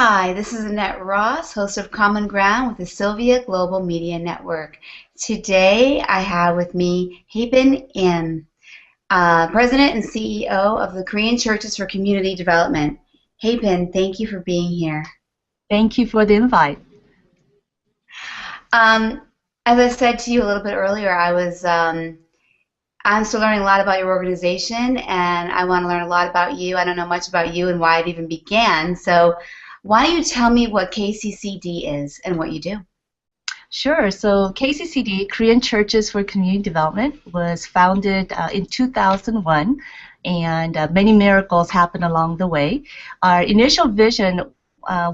Hi, this is Annette Ross, host of Common Ground with the Sylvia Global Media Network. Today I have with me Hyepin, President and CEO of the Korean Churches for Community Development. Hyepin, thank you for being here. Thank you for the invite. Um, as I said to you a little bit earlier, I'm still learning a lot about your organization, and I want to learn a lot about you. I don't know much about you and why it even began. So why don't you tell me what KCCD is and what you do? Sure. So KCCD, Korean Churches for Community Development, was founded in 2001, and many miracles happened along the way. Our initial vision,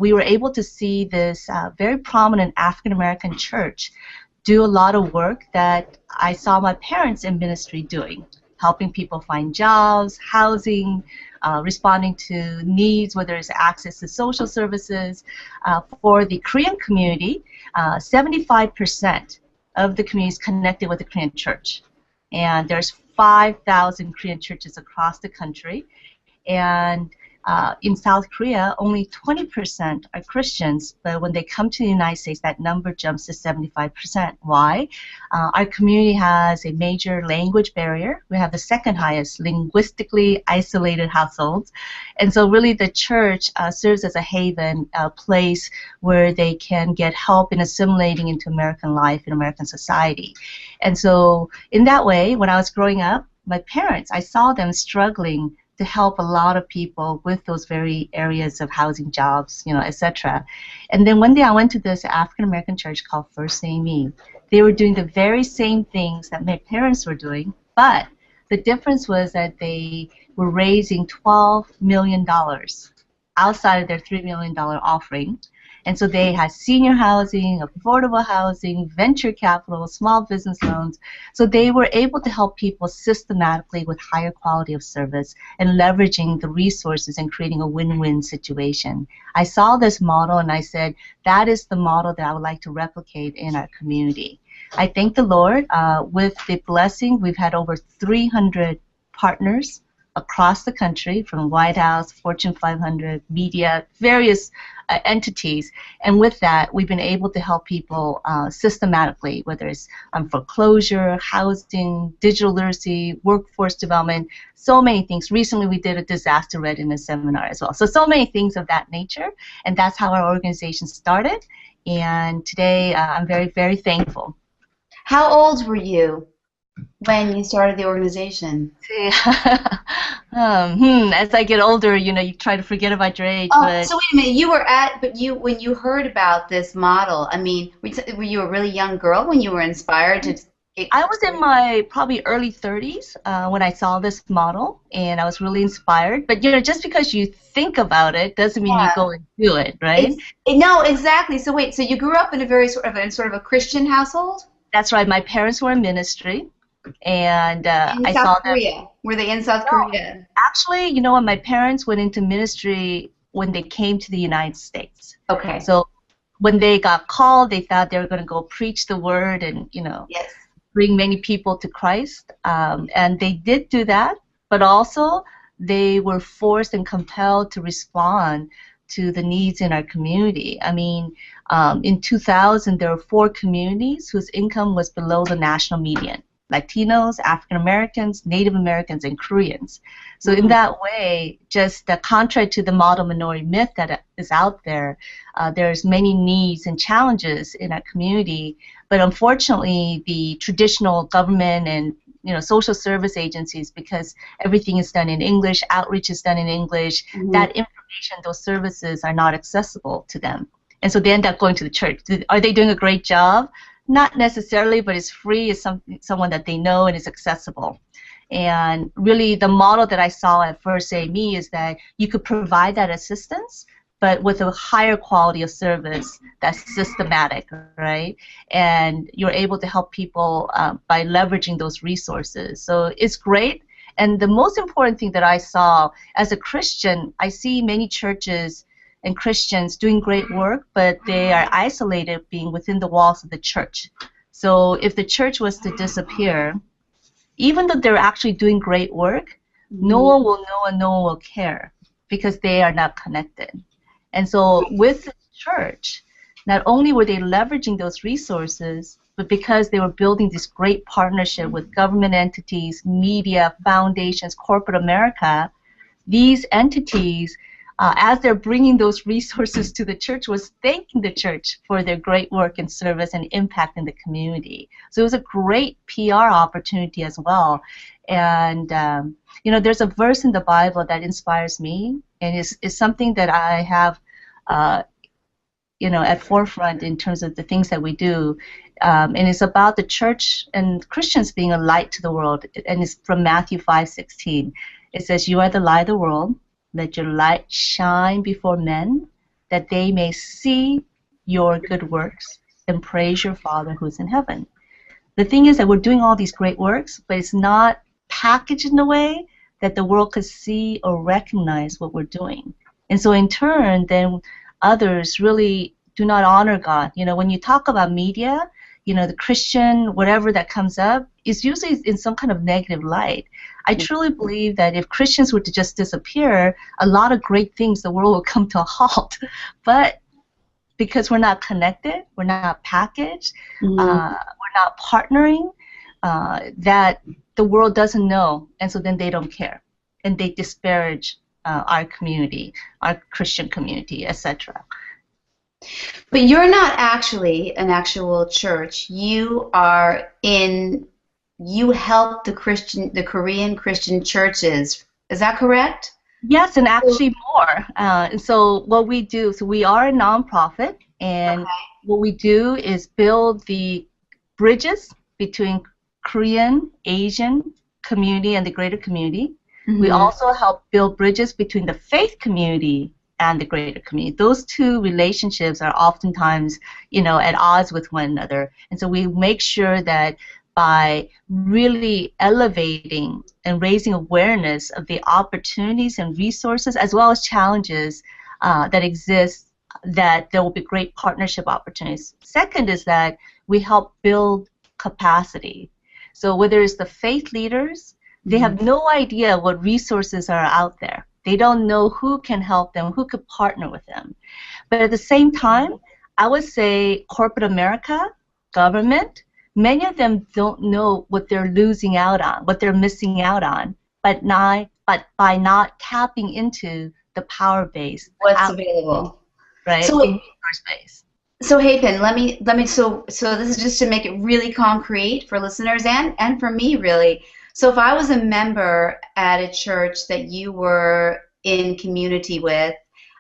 we were able to see this very prominent African American church do a lot of work that I saw my parents in ministry doing, helping people find jobs, housing, responding to needs, whether it's access to social services. For the Korean community, 75% of the community is connected with the Korean church. And there's 5,000 Korean churches across the country. And in South Korea, only 20% are Christians, but when they come to the United States, that number jumps to 75%. Why? Our community has a major language barrier. We have the second highest linguistically isolated households. And so really the church serves as a haven, a place where they can get help in assimilating into American life and American society. And so in that way, when I was growing up, my parents, I saw them struggling to help a lot of people with those very areas of housing, jobs, etc. And then one day I went to this African American church called First AME. They were doing the very same things that my parents were doing, but the difference was that they were raising $12 million outside of their $3 million offering. And so they had senior housing, affordable housing, venture capital, small business loans. So they were able to help people systematically with higher quality of service and leveraging the resources and creating a win-win situation. I saw this model and I said, that is the model that I would like to replicate in our community. I thank the Lord. With the blessing, we've had over 300 partners across the country, from White House, Fortune 500, media, various entities. And with that, we've been able to help people systematically, whether it's foreclosure, housing, digital literacy, workforce development, so many things. Recently, we did a disaster readiness seminar as well. So many things of that nature. And that's how our organization started. And today, I'm very, very thankful. How old were you when you started the organization? As I get older, you try to forget about your age. Oh, but so wait a minute. When you heard about this model, I mean, were you a really young girl when you were inspired to get? I was in my probably early 30s when I saw this model, and I was really inspired. But just because you think about it doesn't mean you go and do it, right? No, exactly. So wait, so you grew up in a very sort of a Christian household? That's right. My parents were in ministry, and In I South saw them. Korea. Were they in South No, Korea? actually, you know what? My parents went into ministry when they came to the United States. Okay. So when they got called, they thought they were going to go preach the word and, Yes. bring many people to Christ. And they did do that, but also they were forced and compelled to respond to the needs in our community. I mean, in 2000, there were 4 communities whose income was below the national median: Latinos, African Americans, Native Americans, and Koreans. So in that way, just contrary to the model minority myth that is out there, there's many needs and challenges in our community. But unfortunately, the traditional government and social service agencies, because everything is done in English, outreach is done in English, that information, those services are not accessible to them. And so they end up going to the church. Are they doing a great job? Not necessarily, but it's free, it's someone that they know and is accessible. And really the model that I saw at First AME is that you could provide that assistance, but with a higher quality of service that's systematic, right? And you're able to help people by leveraging those resources. So it's great. And the most important thing that I saw as a Christian, I see many churches and Christians doing great work, but they are isolated being within the walls of the church. So if the church was to disappear, even though they're actually doing great work, no one will know and no one will care because they are not connected. And so with the church, not only were they leveraging those resources, but because they were building this great partnership with government entities, media, foundations, corporate America, these entities, as they're bringing those resources to the church, was thanking the church for their great work and service and impact in the community. So it was a great PR opportunity as well. And there's a verse in the Bible that inspires me, and is something that I have, at forefront in terms of the things that we do. And it's about the church and Christians being a light to the world. And it's from Matthew 5:16. It says, "You are the light of the world. Let your light shine before men, that they may see your good works and praise your Father who's in heaven." The thing is that we're doing all these great works, but it's not packaged in a way that the world could see or recognize what we're doing. And so in turn, then others really do not honor God. When you talk about media, the Christian, whatever that comes up, is usually in some kind of negative light. I truly believe that if Christians were to just disappear, a lot of great things, the world would come to a halt. But because we're not connected, we're not packaged, we're not partnering, that the world doesn't know, and so then they don't care, and they disparage our community, our Christian community, etc. But you're not actually an actual church. You help the Korean Christian churches. Is that correct? Yes, and actually more. And so what we do, so we are a nonprofit, and what we do is build the bridges between Korean, Asian community and the greater community. We also help build bridges between the faith community and the greater community. Those two relationships are oftentimes, at odds with one another. And so we make sure that by really elevating and raising awareness of the opportunities and resources as well as challenges that exist, that there will be great partnership opportunities. Second is that we help build capacity. So whether it's the faith leaders, they have no idea what resources are out there. They don't know who can help them, who could partner with them. But at the same time, I would say corporate America, government, many of them don't know what they're losing out on, what they're missing out on, but by not tapping into the power base. What's available. Right? So, in resource base. So Hyepin, so this is just to make it really concrete for listeners and for me really. So if I was a member at a church that you were in community with,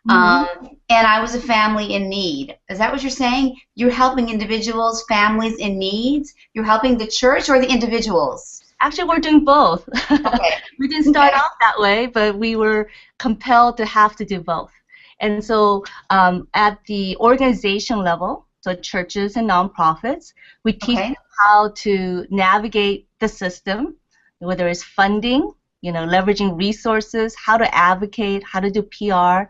and I was a family in need, is that what you're saying? You're helping individuals, families in needs? You're helping the church or the individuals? Actually, we're doing both. Okay. We didn't start off that way, but we were compelled to have to do both. And so at the organization level, so churches and nonprofits, we teach them how to navigate the system, whether it's funding, leveraging resources, how to advocate, how to do PR,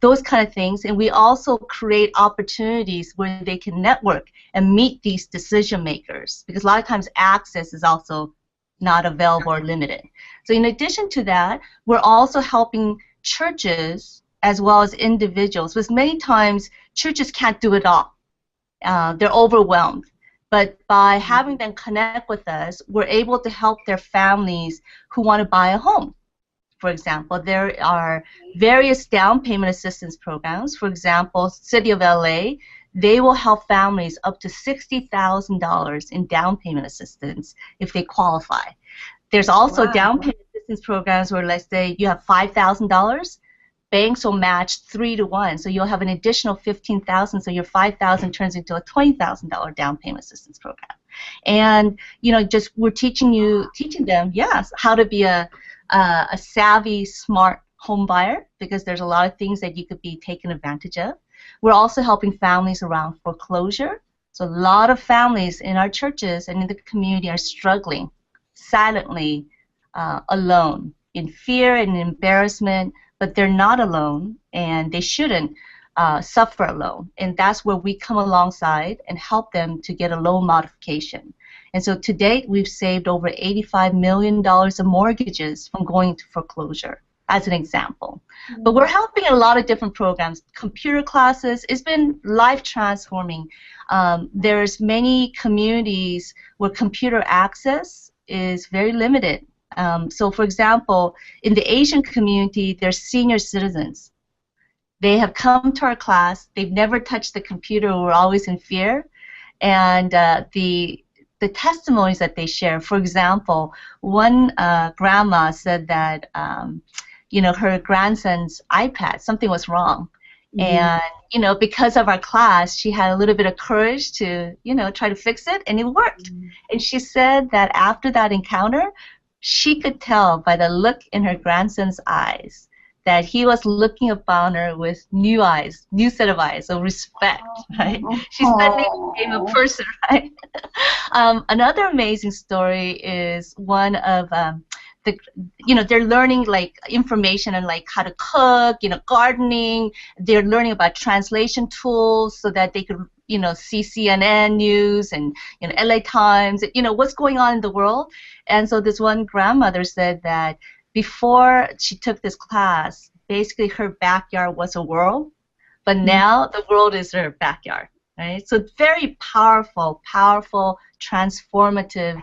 those kind of things. And we also create opportunities where they can network and meet these decision makers, because a lot of times access is also not available or limited. So in addition to that, we're also helping churches as well as individuals, because many times churches can't do it all. They're overwhelmed. But by having them connect with us, we're able to help their families who want to buy a home. For example, there are various down payment assistance programs. For example, City of LA, they will help families up to $60,000 in down payment assistance if they qualify. There's also down payment assistance programs where, let's say, you have $5,000. Banks will match 3 to 1, so you'll have an additional $15,000, so your $5,000 turns into a $20,000 down payment assistance program. And just we're teaching them, yes, how to be a savvy, smart home buyer, because there's a lot of things that you could be taken advantage of. We're also helping families around foreclosure. So a lot of families in our churches and in the community are struggling silently, alone, in fear and embarrassment. But they're not alone, and they shouldn't suffer alone. And that's where we come alongside and help them to get a loan modification. And so to date, we've saved over $85 million of mortgages from going to foreclosure. as an example. But we're helping in a lot of different programs, computer classes. It's been life transforming. There's many communities where computer access is very limited. So for example, in the Asian community, there's senior citizens. They have come to our class. They've never touched the computer. We're always in fear. And the testimonies that they share, for example, one grandma said that her grandson's iPad, something was wrong. And because of our class, she had a little bit of courage to try to fix it, and it worked. And she said that after that encounter, she could tell by the look in her grandson's eyes that he was looking upon her with new eyes, new set of eyes of respect, right? She suddenly became a person, right? Another amazing story is one of they're learning like information on like how to cook, gardening. They're learning about translation tools so that they could see CNN news and LA Times, what's going on in the world. And so this one grandmother said that before she took this class, basically her backyard was a world, but now the world is her backyard, right? So very powerful, transformative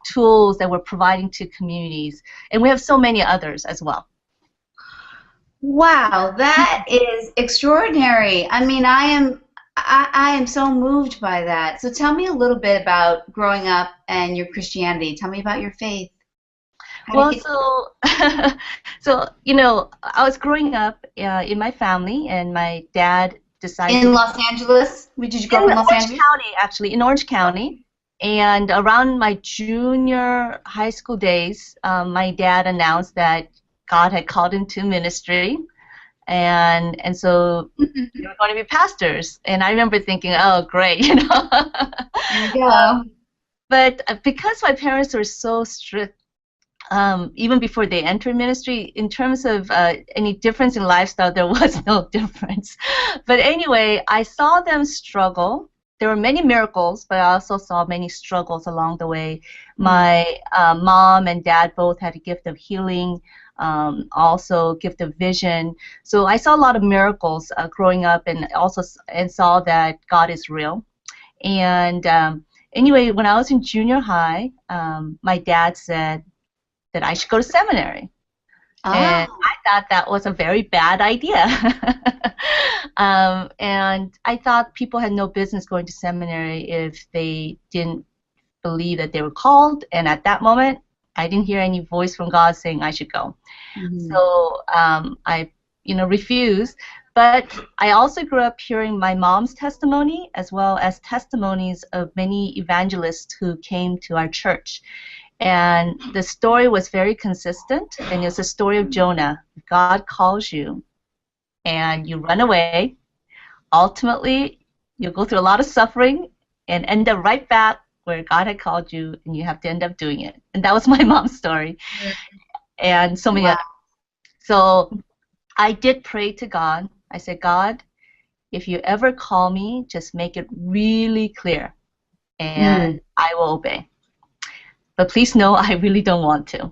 tools that we're providing to communities. And we have so many others as well. Wow, that is extraordinary. I mean, I am so moved by that. So tell me a little bit about growing up and your Christianity. Tell me about your faith. Well, so I was growing up in my family, and my dad decided in Los Angeles. Did you grow up in Los Angeles? County, actually, in Orange County. And around my junior high school days, my dad announced that God had called him to ministry, and so they were going to be pastors. And I remember thinking, oh, great, There you go. But because my parents were so strict, even before they entered ministry, in terms of any difference in lifestyle, there was no difference. But anyway, I saw them struggle. There were many miracles, but I also saw many struggles along the way. My mom and dad both had a gift of healing, also gift of vision. So I saw a lot of miracles growing up, and also saw that God is real. And anyway, when I was in junior high, my dad said that I should go to seminary. And I thought that was a very bad idea. And I thought people had no business going to seminary if they didn't believe that they were called. And at that moment, I didn't hear any voice from God saying I should go. So I refused. But I also grew up hearing my mom's testimony as well as testimonies of many evangelists who came to our church. And the story was very consistent, and it's a story of Jonah. God calls you, and you run away. Ultimately, you'll go through a lot of suffering and end up right back where God had called you, and you have to end up doing it. And that was my mom's story, and so many others. So I did pray to God. I said, God, if you ever call me, just make it really clear, and I will obey. But please know I really don't want to.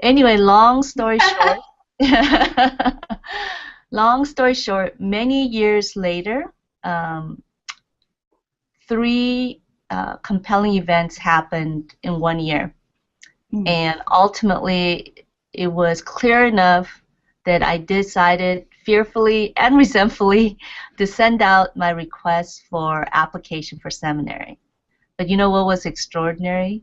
Anyway, long story short, many years later, 3 compelling events happened in 1 year. And ultimately, it was clear enough that I decided fearfully and resentfully to send out my request for application for seminary. But you know what was extraordinary?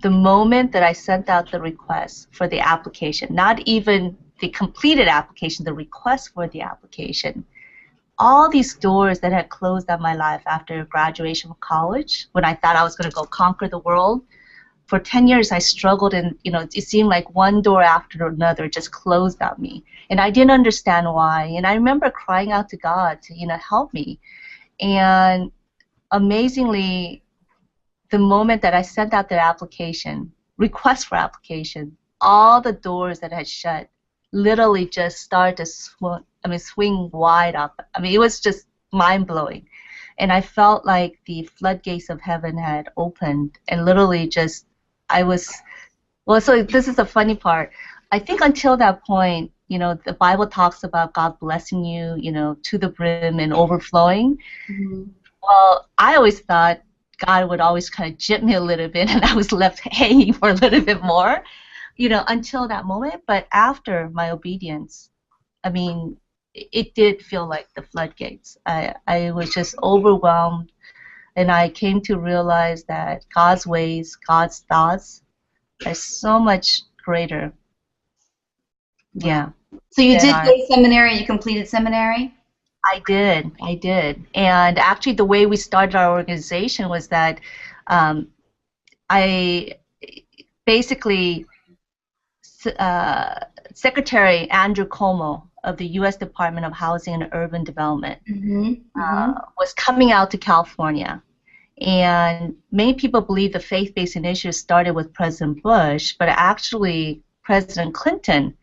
The moment that I sent out the request for the application, not even the completed application, the request for the application, all these doors that had closed on my life after graduation from college, when I thought I was going to go conquer the world, for 10 years I struggled, and it seemed like one door after another just closed on me, and I didn't understand why. And I remember crying out to God to help me. And amazingly, the moment that I sent out the application, request for application, all the doors that had shut literally just started to swing wide up. It was just mind-blowing. And I felt like the floodgates of heaven had opened, and literally so this is the funny part. I think until that point, the Bible talks about God blessing you, to the brim and overflowing. Mm-hmm. Well, I always thought God would always kind of jip me a little bit, and I was left hanging for a little bit more, until that moment. But after my obedience, I mean, it did feel like the floodgates. I was just overwhelmed, and I came to realize that God's ways, God's thoughts are so much greater. Wow. Yeah. So you Than did our go to seminary, you completed seminary? I did. And actually, the way we started our organization was that um, I basically, Secretary Andrew Cuomo of the U.S. Department of Housing and Urban Development Mm-hmm. Mm-hmm. was coming out to California. And many people believe the faith-based initiative started with President Bush, but actually President Clinton,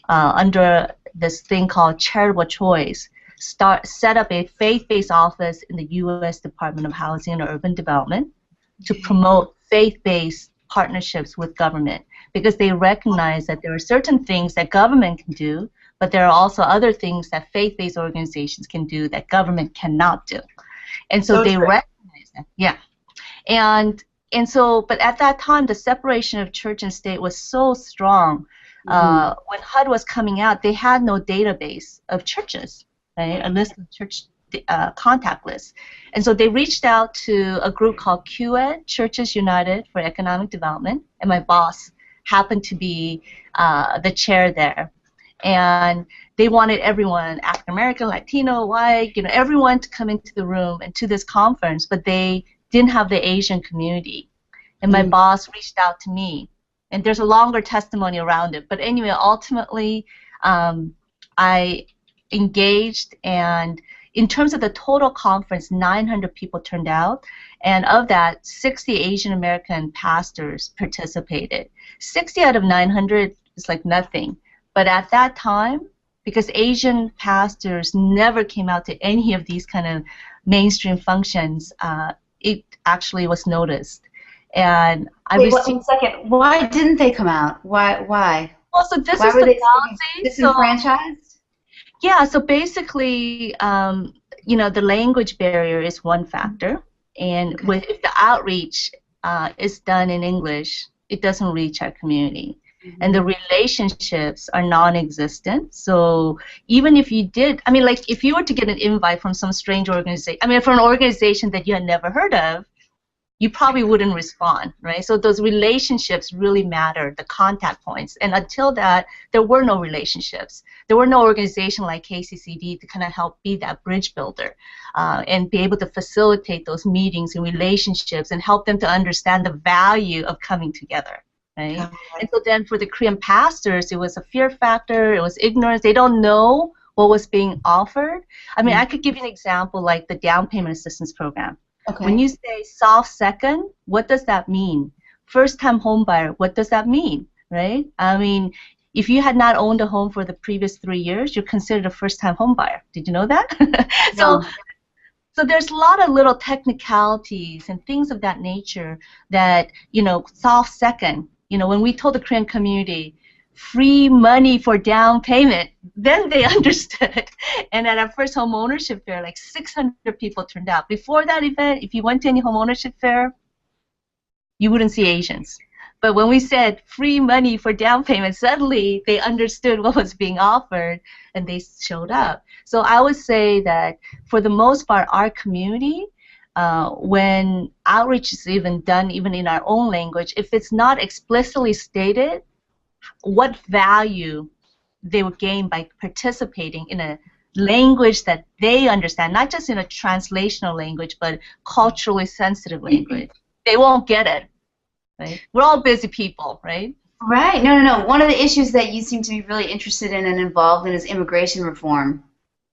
under this thing called charitable choice, set up a faith-based office in the U.S. Department of Housing and Urban Development to promote faith-based partnerships with government, because they recognize that there are certain things that government can do, but there are also other things that faith-based organizations can do that government cannot do. And so So they true. recognize that. Yeah. And so, but at that time, the separation of church and state was so strong. Mm-hmm. When HUD was coming out, they had no database of churches, right? A list of church contact lists. And so they reached out to a group called QED, Churches United for Economic Development, and my boss happened to be the chair there. And they wanted everyone, African American, Latino, white, everyone to come into the room and to this conference, but they didn't have the Asian community. And my boss reached out to me, and there's a longer testimony around it. But anyway, ultimately, I engaged, and in terms of the total conference, 900 people turned out, and of that, 60 Asian American pastors participated. 60 out of 900 is like nothing. But at that time, because Asian pastors never came out to any of these kind of mainstream functions, it actually was noticed. And I Wait, received. one second. Why didn't they come out? Why? Well, so this Why is were the they policy. disenfranchised? Yeah, so basically, the language barrier is one factor, and Okay. if the outreach is done in English, it doesn't reach our community. And the relationships are non-existent. So even if you did, I mean, like if you were to get an invite from some strange organization, I mean, from an organization that you had never heard of, you probably wouldn't respond, right? So those relationships really matter, the contact points. And until that, there were no relationships. There were no organization like KCCD to kind of help be that bridge builder and be able to facilitate those meetings and relationships and help them to understand the value of coming together. Right? And so then for the Korean pastors, it was a fear factor, it was ignorance, they don't know what was being offered. I mean, I could give you an example like the down payment assistance program. Okay. When you say soft second, what does that mean? First time home buyer, what does that mean? Right? I mean, if you had not owned a home for the previous 3 years, you're considered a first time home buyer. Did you know that? No. So there's a lot of little technicalities and things of that nature that, soft second. When we told the Korean community, free money for down payment, then they understood. And at our first home ownership fair, like 600 people turned out. Before that event, if you went to any home ownership fair, you wouldn't see Asians. But when we said free money for down payment, suddenly they understood what was being offered and they showed up. So I would say that for the most part, our community, when outreach is even done, even in our own language, if it's not explicitly stated what value they would gain by participating in a language that they understand, not just in a translational language, but culturally sensitive language, they won't get it. Right? We're all busy people, right? Right. No. One of the issues that you seem to be really interested in and involved in is immigration reform.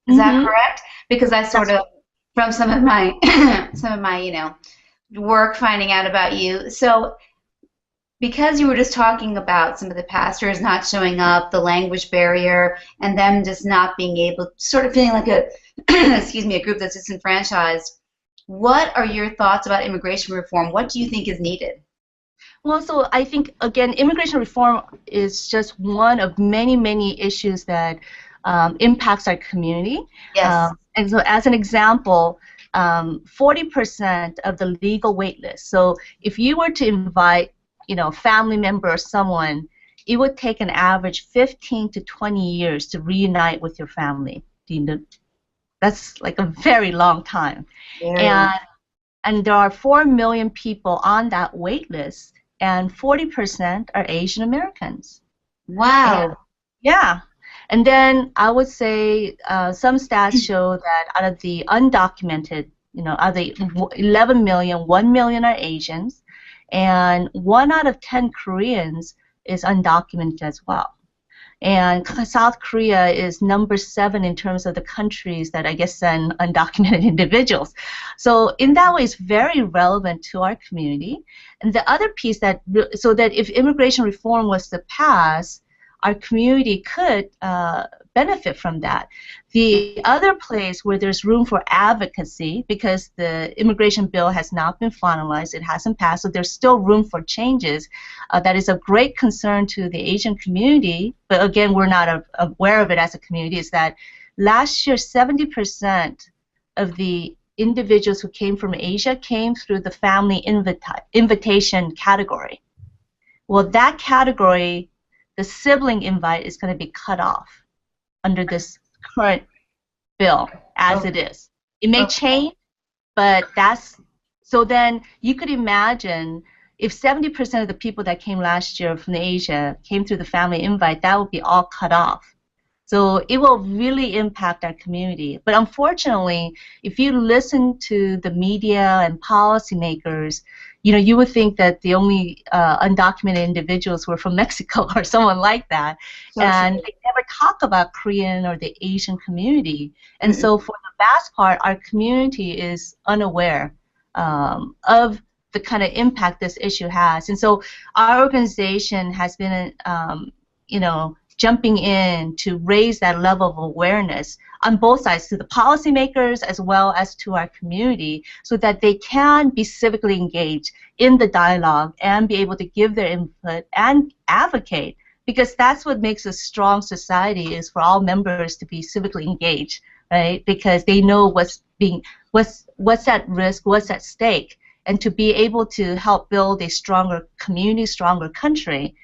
Is that correct? Because I sort of, from some of my, work finding out about you. So, because you were just talking about some of the pastors not showing up, the language barrier, and them just not being able, sort of feeling like a, a group that's disenfranchised. What are your thoughts about immigration reform? What do you think is needed? Well, so I think, again, immigration reform is just one of many, many issues that impacts our community. Yes. And so as an example, 40% of the legal wait list. So if you were to invite, a family member or someone, it would take an average 15 to 20 years to reunite with your family. That's like a very long time. Very. And there are 4 million people on that wait list, and 40% are Asian Americans. And Wow. yeah, and then I would say some stats show that out of the undocumented, out of the 11 million, 1 million are Asians, and 1 out of 10 Koreans is undocumented as well. And South Korea is number 7 in terms of the countries that I guess send undocumented individuals. So in that way, it's very relevant to our community. And the other piece so that if immigration reform was to pass, our community could benefit from that. The other place where there's room for advocacy, because the immigration bill has not been finalized, it hasn't passed, so there's still room for changes. That is of great concern to the Asian community, but again, we're not aware of it as a community, is that last year 70% of the individuals who came from Asia came through the family invitation category. Well, that category, the sibling invite, is going to be cut off under this current bill as it is. It may change, but so then you could imagine if 70% of the people that came last year from Asia came through the family invite, that would be all cut off. So it will really impact our community. But unfortunately, if you listen to the media and policymakers, you would think that the only undocumented individuals were from Mexico or someone like that, and they never talk about Korean or the Asian community. And so for the vast part, our community is unaware of the kind of impact this issue has. And so our organization has been, jumping in to raise that level of awareness on both sides, to the policymakers as well as to our community, so that they can be civically engaged in the dialogue and be able to give their input and advocate, because that's what makes a strong society, is for all members to be civically engaged, right? Because they know what's at risk, what's at stake, and to be able to help build a stronger community, stronger country.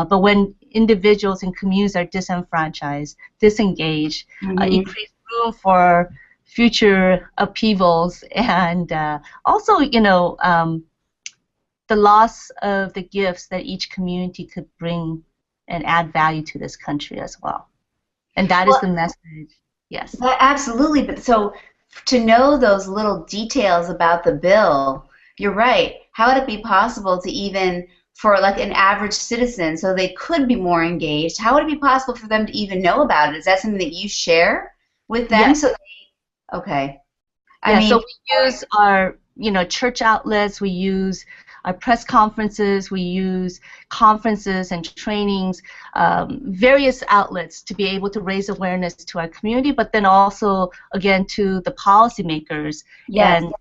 But when individuals and communities are disenfranchised, disengaged, increase room for future upheavals, and also, the loss of the gifts that each community could bring and add value to this country as well. And that is the message. Yes. Absolutely. But so to know those little details about the bill, you're right. How would it be possible to even, for like an average citizen, so they could be more engaged, how would it be possible for them to even know about it? Is that something that you share with them? Yes. So okay. So we use our, church outlets, we use our press conferences, we use conferences and trainings, various outlets to be able to raise awareness to our community, but then also, again, to the policymakers. Yes. And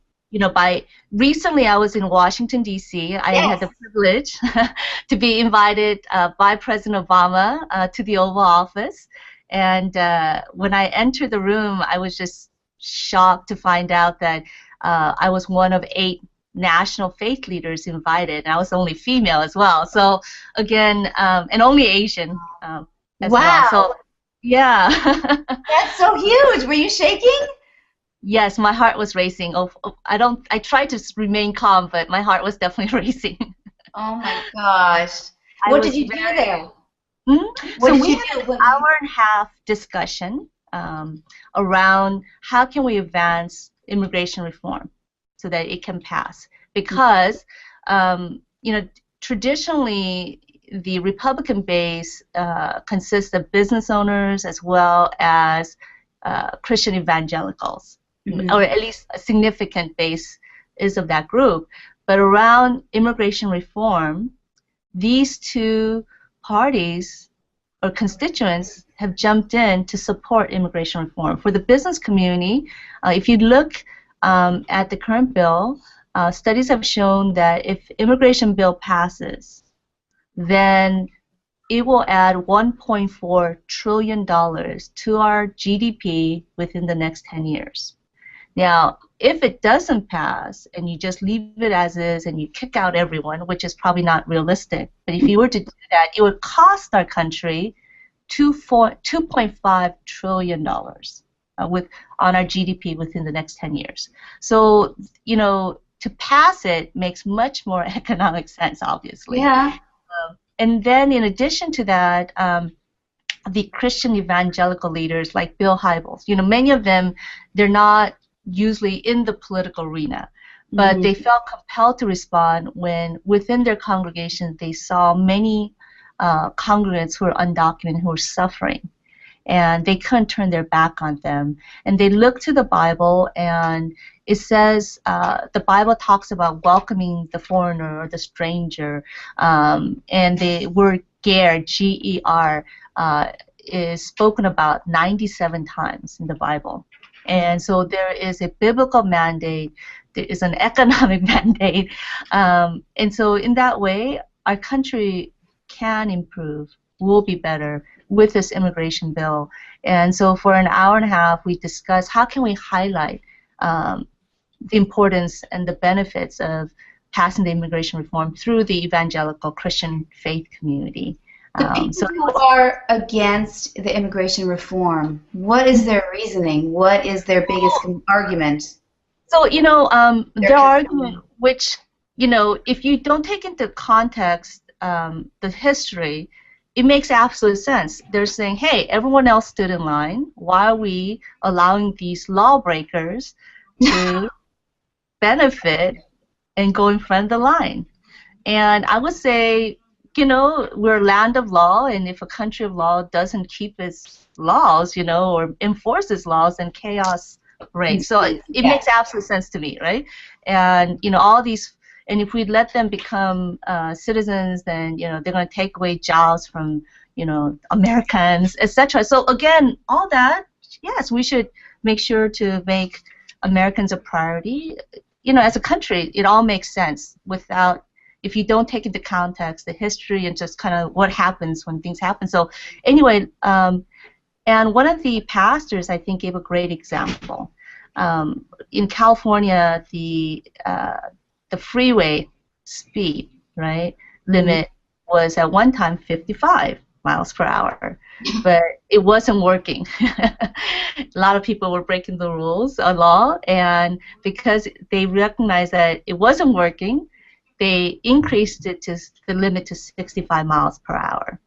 recently I was in Washington, D.C. I had the privilege to be invited by President Obama to the Oval Office. And when I entered the room, I was just shocked to find out that I was one of 8 national faith leaders invited, and I was the only female as well. So again, and only Asian as well. So yeah. That's so huge. Were you shaking? Yes, my heart was racing. I tried to remain calm, but my heart was definitely racing. Oh my gosh. What did you do there? So we had an hour-and-a-half discussion around how can we advance immigration reform so that it can pass. Because, traditionally the Republican base consists of business owners as well as Christian evangelicals. Or at least a significant base is of that group. But around immigration reform, these 2 parties or constituents have jumped in to support immigration reform. For the business community, if you look at the current bill, studies have shown that if immigration bill passes, then it will add $1.4 trillion to our GDP within the next 10 years. Now, if it doesn't pass and you just leave it as is and you kick out everyone, which is probably not realistic, but if you were to do that, it would cost our country $2.5 trillion on our GDP within the next 10 years. So, to pass it makes much more economic sense, obviously. Yeah. And then in addition to that, the Christian evangelical leaders like Bill Hybels, many of them, they're not usually in the political arena, but they felt compelled to respond when within their congregation they saw many congregants who were undocumented, who were suffering, and they couldn't turn their back on them. And they looked to the Bible, and it says the Bible talks about welcoming the foreigner or the stranger, and the word ger, G-E-R, is spoken about 97 times in the Bible. And so there is a biblical mandate, there is an economic mandate, and so in that way, our country can improve, will be better with this immigration bill. And so for an hour and a half, we discussed how can we highlight the importance and the benefits of passing the immigration reform through the evangelical Christian faith community. The people who are against the immigration reform, what is their reasoning? What is their biggest argument? So, their argument, which, if you don't take into context the history, it makes absolute sense. They're saying, hey, everyone else stood in line. Why are we allowing these lawbreakers to benefit and go in front of the line? And I would say, we're a land of law, and if a country of law doesn't keep its laws, or enforce its laws, then chaos reigns. So it makes absolute sense to me, right? And, all these, and if we let them become citizens, then, they're going to take away jobs from, Americans, etc. So again, all that, yes, we should make sure to make Americans a priority. As a country, it all makes sense without, if you don't take into context the history and just kind of what happens when things happen. So anyway, and one of the pastors, I think, gave a great example. In California, the freeway speed, right, limit was at one time 55 miles per hour, but it wasn't working. A lot of people were breaking the rules, law, and because they recognized that it wasn't working, they increased it to the limit to 65 miles per hour.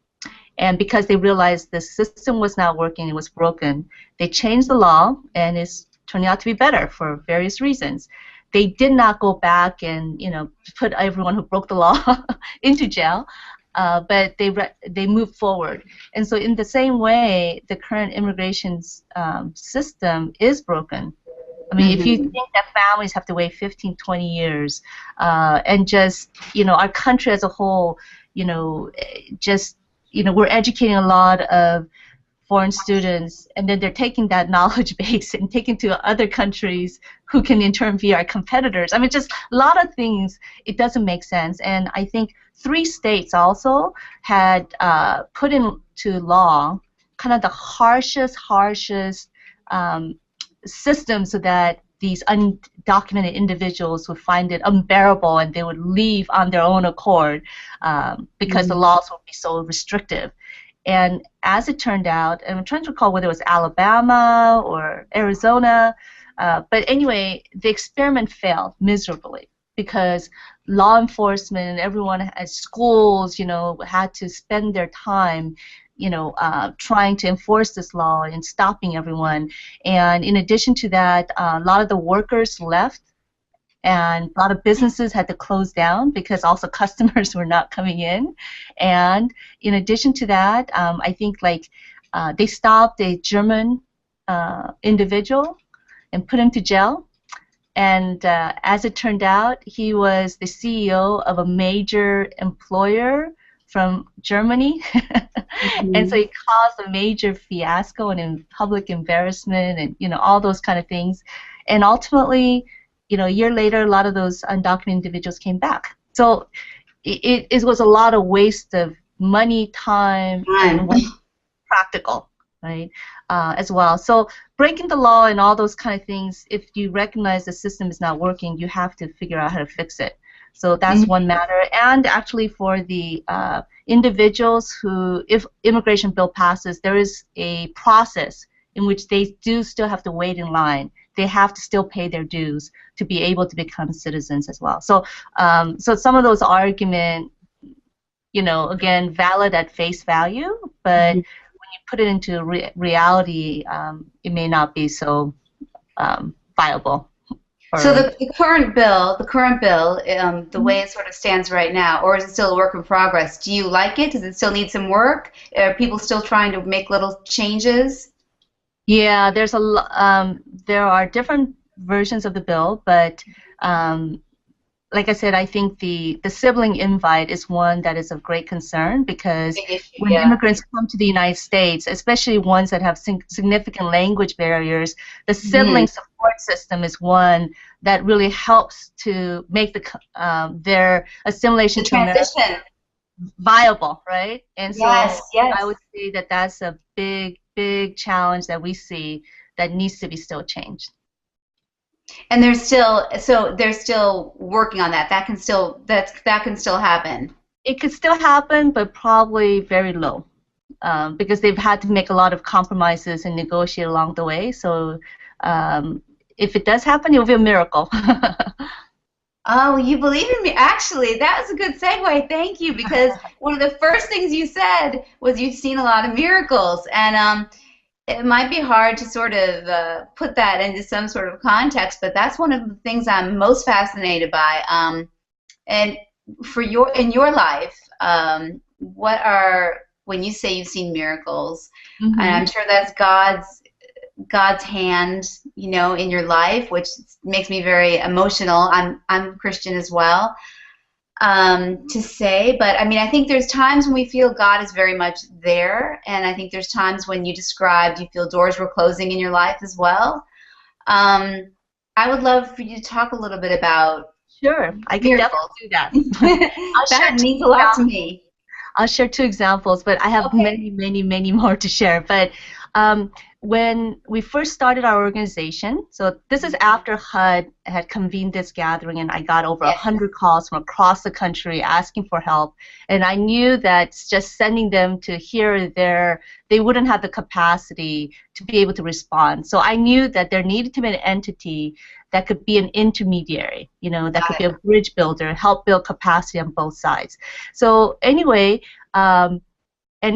And because they realized the system was not working, it was broken, they changed the law, and it's turning out to be better for various reasons. They did not go back and put everyone who broke the law into jail, but they moved forward. And so in the same way, the current immigration system is broken. I mean, if you think that families have to wait 15, 20 years, and just, our country as a whole, just, we're educating a lot of foreign students, and then they're taking that knowledge base and taking to other countries who can in turn be our competitors. I mean, just a lot of things, it doesn't make sense. And I think 3 states also had put into law kind of the harshest system so that these undocumented individuals would find it unbearable and they would leave on their own accord because the laws would be so restrictive. And as it turned out, and I'm trying to recall whether it was Alabama or Arizona, but anyway, the experiment failed miserably because law enforcement and everyone at schools, had to spend their time trying to enforce this law and stopping everyone. And in addition to that, a lot of the workers left, and a lot of businesses had to close down because also customers were not coming in. And in addition to that, I think they stopped a German individual and put him to jail. And as it turned out, he was the CEO of a major employer from Germany, and so it caused a major fiasco and public embarrassment, and all those kind of things. And ultimately, a year later, a lot of those undocumented individuals came back. So it was a lot of waste of money, time, and Time. practical, right, as well. So breaking the law and all those kind of things, if you recognize the system is not working, you have to figure out how to fix it. So that's one matter. And actually for the individuals who, if immigration bill passes, there is a process in which they do still have to wait in line. They have to still pay their dues to be able to become citizens as well. So, so some of those arguments, again, valid at face value, but when you put it into reality, it may not be so viable. So the current bill, the way it sort of stands right now, or is it still a work in progress? Do you like it? Does it still need some work? Are people still trying to make little changes? Yeah, there are different versions of the bill, but like I said, I think the sibling invite is one that is of great concern, because Big issue, when yeah. immigrants come to the United States, especially ones that have significant language barriers, the sibling support system is one that really helps to make their assimilation The to America transition. viable, right? And so Yes, yes. I would say that that's a big, big challenge that we see that needs to be still changed. And they're still working on that. That can still happen. It could still happen, but probably very low, because they've had to make a lot of compromises and negotiate along the way. So if it does happen, it will be a miracle. Oh, you believe in me. Actually, that was a good segue. Thank you, because one of the first things you said was you've seen a lot of miracles, and it might be hard to sort of put that into some sort of context, but that's one of the things I'm most fascinated by. And in your life, when you say you've seen miracles, and I'm sure that's God's hand, in your life, which makes me very emotional. I'm Christian as well, to say, but I mean, I think there's times when we feel God is very much there, and I think there's times when you described you feel doors were closing in your life as well. I would love for you to talk a little bit about Sure, I can miracles. definitely do that. That means a lot to me. I'll share 2 examples, but I have many, many, many more to share. But when we first started our organization, so this is after HUD had convened this gathering, and I got over 100 calls from across the country asking for help, and I knew that just sending them to here or there, they wouldn't have the capacity to be able to respond. So I knew that there needed to be an entity that could be an intermediary, that could be a bridge builder, help build capacity on both sides. So anyway, and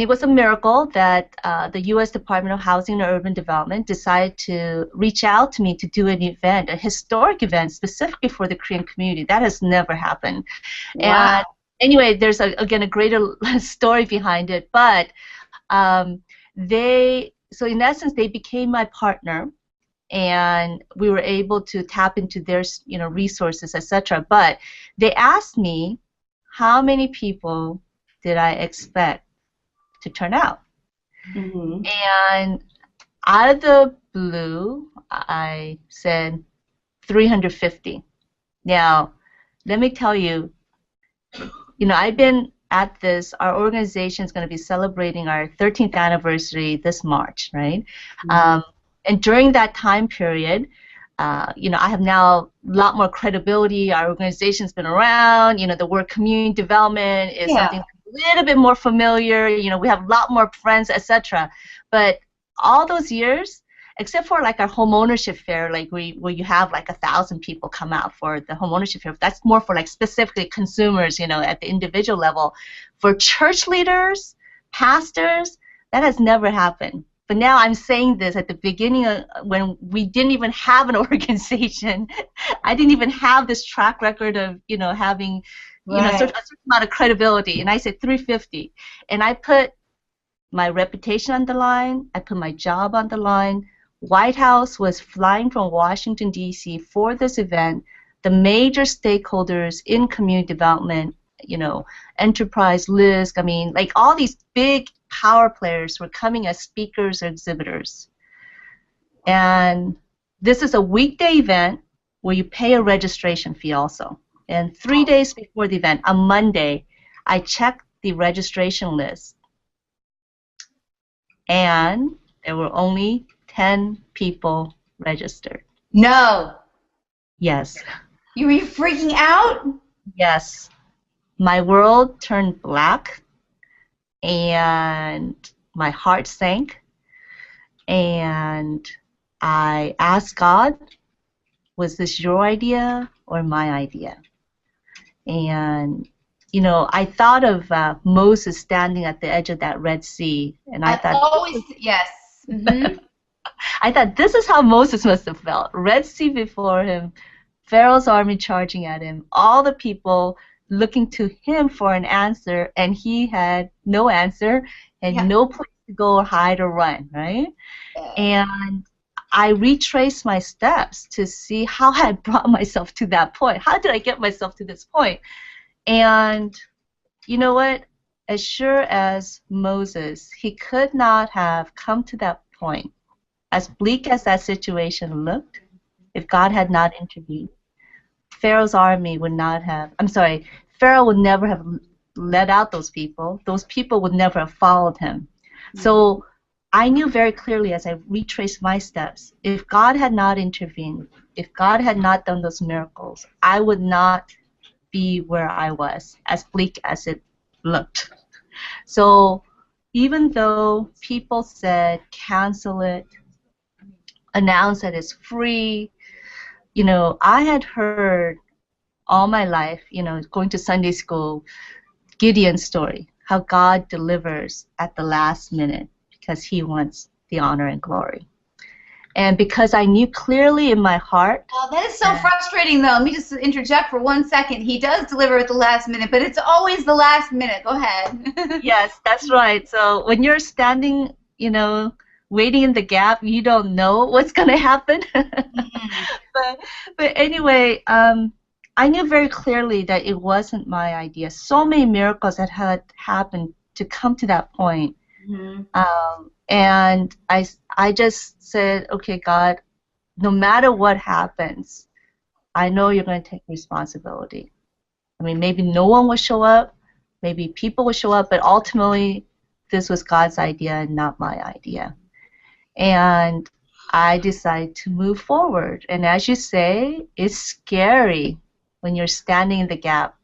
it was a miracle that the U.S. Department of Housing and Urban Development decided to reach out to me to do an event, a historic event specifically for the Korean community. That has never happened. Wow. And anyway, there's again a greater story behind it. But so in essence, they became my partner, and we were able to tap into their resources, etc. But they asked me, how many people did I expect to turn out? And out of the blue, I said 350. Now, let me tell you, I've been at this. Our organization is going to be celebrating our 13th anniversary this March, right? And during that time period, I have now a lot more credibility. Our organization's been around. The word community development is something a little bit more familiar. We have a lot more friends, etc. But all those years, except for like our home ownership fair, like where you have like 1,000 people come out for the home ownership fair, that's more for like specifically consumers, at the individual level. For church leaders, pastors, that has never happened. But now I'm saying this at the beginning when we didn't even have an organization. I didn't even have this track record of, having, a certain amount of credibility. And I said 350. And I put my reputation on the line. I put my job on the line. White House was flying from Washington, D.C. for this event. The major stakeholders in community development, Enterprise, LISC, like all these big power players were coming as speakers or exhibitors. And this is a weekday event. where you pay a registration fee also. And 3 days before the event, on Monday, I checked the registration list, and there were only 10 people registered. No. Yes. You were freaking out? Yes. My world turned black, and my heart sank, and I asked God, was this your idea or my idea? And, you know, I thought of Moses standing at the edge of that Red Sea, and I thought, yes. Mm-hmm. I thought this is how Moses must have felt. Red Sea before him, Pharaoh's army charging at him, all the people looking to him for an answer, and he had no answer and no place to go or hide or run, right? And I retraced my steps to see how I had brought myself to that point. How did I get myself to this point? And you know what? As sure as Moses, he could not have come to that point, as bleak as that situation looked, if God had not intervened. Pharaoh's army would not have, I'm sorry, Pharaoh would never have let out those people. Those people would never have followed him. So I knew very clearly as I retraced my steps, if God had not intervened, if God had not done those miracles, I would not be where I was, as bleak as it looked. So even though people said cancel it, announce that it's free, you know, I had heard all my life, you know, going to Sunday school, Gideon's story, how God delivers at the last minute because he wants the honor and glory. And because I knew clearly in my heart. Oh, that is so frustrating, though. Let me just interject for 1 second. He does deliver at the last minute, but it's always the last minute. Go ahead. Yes, that's right. So when you're standing, you know, waiting in the gap, you don't know what's going to happen. But anyway, I knew very clearly that it wasn't my idea. So many miracles that had happened to come to that point. And I just said, okay, God, no matter what happens, I know you're going to take responsibility. I mean, maybe no one will show up, maybe people will show up, but ultimately this was God's idea and not my idea. And I decided to move forward. And as you say, it's scary when you're standing in the gap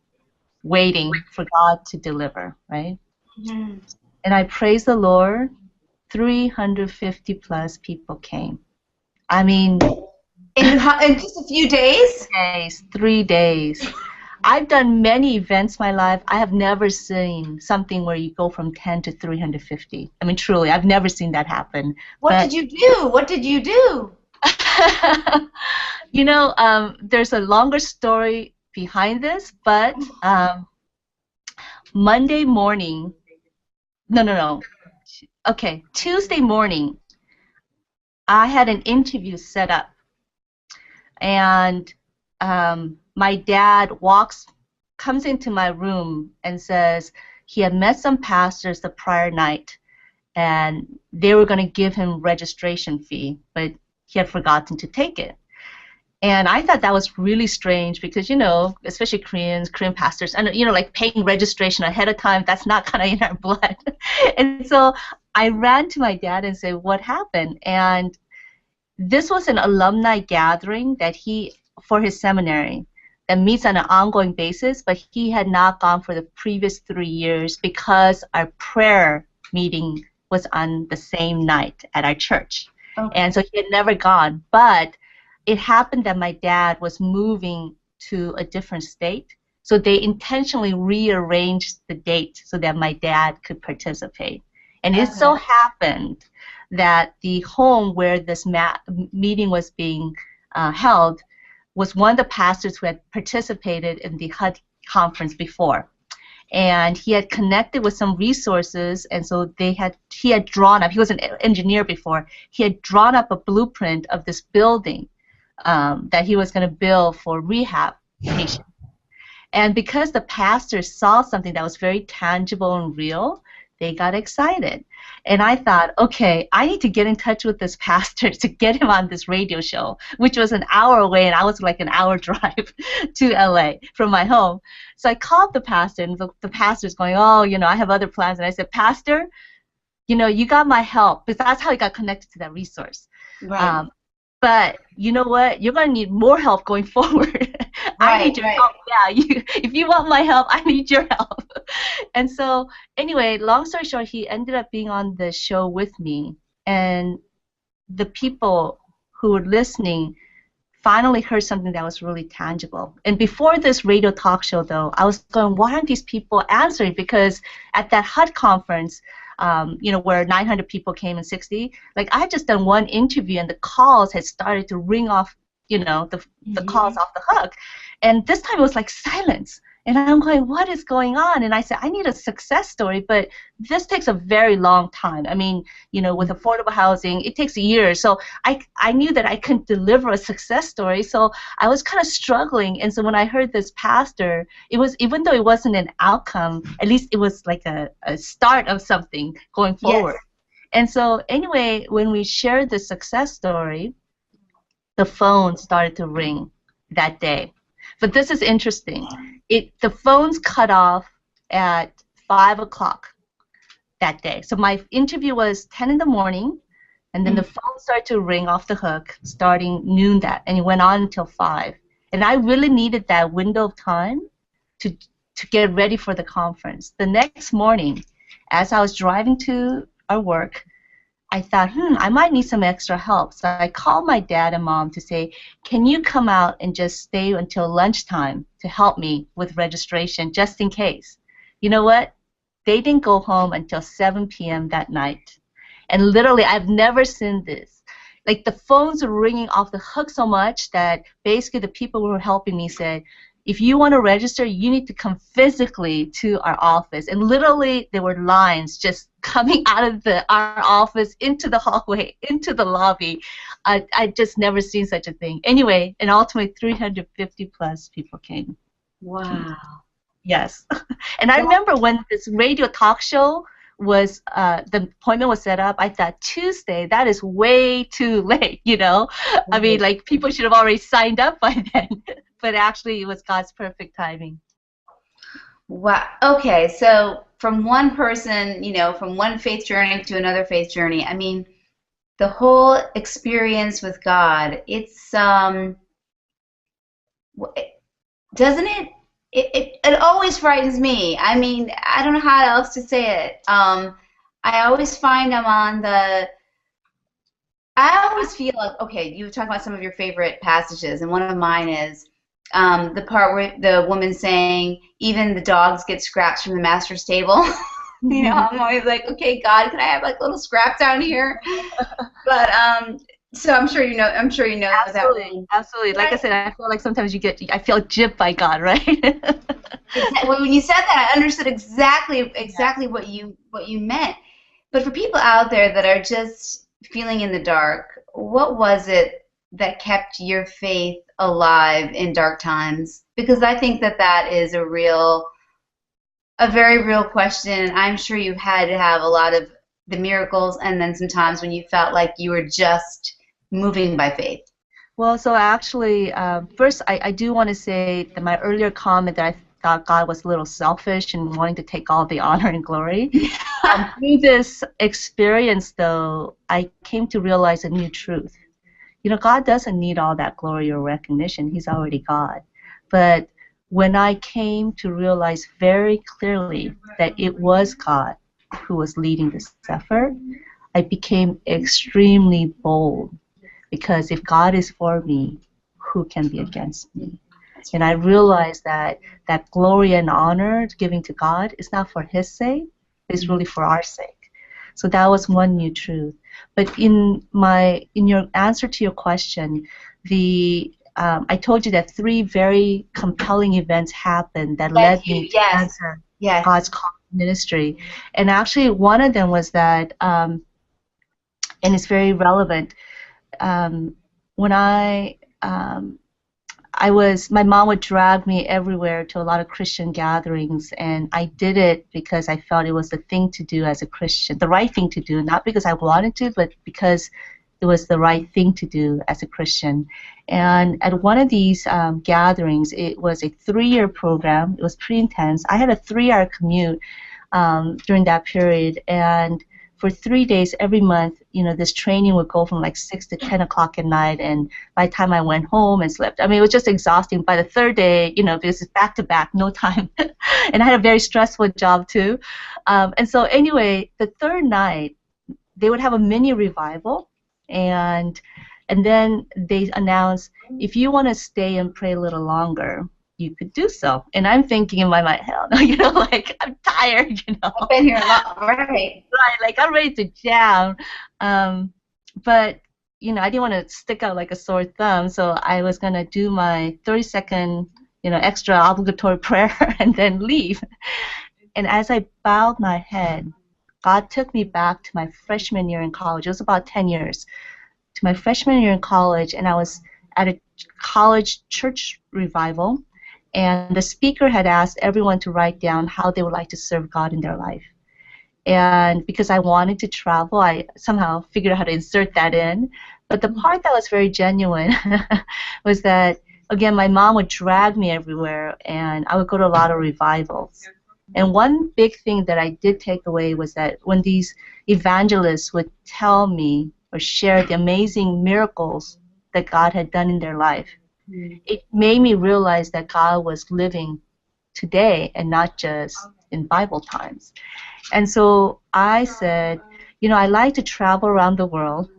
waiting for God to deliver, right? And I praise the Lord, 350 plus people came. I mean, in just a few days? 3 days. I've done many events in my life. I have never seen something where you go from 10 to 350. I mean, truly, I've never seen that happen. What did you do? What did you do? You know, there's a longer story behind this, but Monday morning, no. Okay, Tuesday morning, I had an interview set up, and my dad comes into my room and says he had met some pastors the prior night, and they were going to give him registration fee, but he had forgotten to take it. And I thought that was really strange because, you know, especially Korean pastors, and, you know, like paying registration ahead of time, that's not kind of in our blood. And so I ran to my dad and said, what happened? And this was an alumni gathering that for his seminary, that meets on an ongoing basis, but he had not gone for the previous 3 years because our prayer meeting was on the same night at our church. Okay. And so he had never gone, but it happened that my dad was moving to a different state, so they intentionally rearranged the date so that my dad could participate. And it so happened that the home where this meeting was being held was one of the pastors who had participated in the HUD conference before. And he had connected with some resources, and so he had drawn up, he was an engineer before, he had drawn up a blueprint of this building that he was going to build for rehab patients. And because the pastor saw something that was very tangible and real, they got excited. And I thought, okay, I need to get in touch with this pastor to get him on this radio show, which was an hour away, and I was like an hour drive to LA from my home. So I called the pastor, and the pastor's going, oh, I have other plans. And I said, Pastor, you got my help, because that's how I got connected to that resource. Right. But you know what? You're going to need more help going forward. I need your help. Yeah, if you want my help, I need your help. And so, anyway, long story short, he ended up being on the show with me. And the people who were listening finally heard something that was really tangible. And before this radio talk show, though, I was going, why aren't these people answering? Because at that HUD conference, where 900 people came and 60, like I had just done one interview and the calls had started to ring off, the calls off the hook. And this time it was like silence. And I'm going, what is going on? And I said, I need a success story, but this takes a very long time. I mean, with affordable housing, it takes a year. So I knew that I couldn't deliver a success story. So I was kind of struggling. And so when I heard this pastor, it was, even though it wasn't an outcome, at least it was like a start of something going forward. Yes. And so anyway, when we shared the success story, the phone started to ring that day. But this is interesting. The phones cut off at 5 o'clock that day. So my interview was 10 in the morning, and then the phone started to ring off the hook starting noon and it went on until 5. And I really needed that window of time to get ready for the conference. The next morning, as I was driving to our work, I thought, I might need some extra help. So I called my dad and mom to say, can you come out and just stay until lunchtime to help me with registration, just in case? You know what? They didn't go home until 7 p.m. that night. And literally, I've never seen this. Like, the phones were ringing off the hook so much that basically the people who were helping me said, if you want to register, you need to come physically to our office. And literally, there were lines just coming out of our office into the hallway, into the lobby. I just never seen such a thing. Anyway, and ultimately 350 plus people came. Wow. Yes. And I remember when this radio talk show was, the appointment was set up, I thought, Tuesday, that is way too late, I mean, like, people should have already signed up by then. But actually, it was God's perfect timing. Wow. Okay, so from one person, from one faith journey to another faith journey, I mean, the whole experience with God, it's, doesn't it? It always frightens me. I mean, I don't know how else to say it. I always find I always feel like, okay, you were talking about some of your favorite passages, and one of mine is the part where the woman saying, even the dogs get scraps from the master's table. I'm always like, okay, God, can I have like little scraps down here? But so I'm sure you know absolutely, that. Absolutely. Like I said, I feel like sometimes I feel gypped by God, right? When you said that, I understood exactly what you meant. But for people out there that are just feeling in the dark, what was it that kept your faith alive in dark times? Because I think that is a very real question. I'm sure you had to have a lot of the miracles, and then some times when you felt like you were just moving by faith. Well, so actually, first I do want to say that my earlier comment that I thought God was a little selfish and wanting to take all the honor and glory. Through this experience, though, I came to realize a new truth. God doesn't need all that glory or recognition. He's already God. But when I came to realize very clearly that it was God who was leading this effort, I became extremely bold, because if God is for me, who can be against me? And I realized that glory and honor giving to God is not for His sake, it's really for our sake. So that was one new truth. But in your answer to your question, I told you that 3 very compelling events happened that led me to answer God's call to ministry. And actually, one of them was that, and it's very relevant, when I my mom would drag me everywhere to a lot of Christian gatherings, and I did it because I felt it was the thing to do as a Christian, the right thing to do, not because I wanted to, but because it was the right thing to do as a Christian. And at one of these gatherings, it was a 3-year program. It was pretty intense. I had a 3-hour commute during that period, and for 3 days every month, this training would go from like 6 to 10 o'clock at night, and by the time I went home and slept, I mean, it was just exhausting. By the third day, because it's back to back, no time, and I had a very stressful job too. And so anyway, the third night, they would have a mini revival, and then they announced, if you want to stay and pray a little longer, you could do so. And I'm thinking in my mind, hell no, like I'm tired, I've been here a lot, right? Right, like I'm ready to jam. But, I didn't want to stick out like a sore thumb, so I was going to do my 30-second, extra obligatory prayer and then leave. And as I bowed my head, God took me back to my freshman year in college. It was about 10 years. To my freshman year in college, and I was at a college church revival, and the speaker had asked everyone to write down how they would like to serve God in their life. And because I wanted to travel, I somehow figured out how to insert that in. But the part that was very genuine was that, again, my mom would drag me everywhere, and I would go to a lot of revivals. And one big thing that I did take away was that when these evangelists would tell me or share the amazing miracles that God had done in their life, it made me realize that God was living today and not just in Bible times. And so I said, I like to travel around the world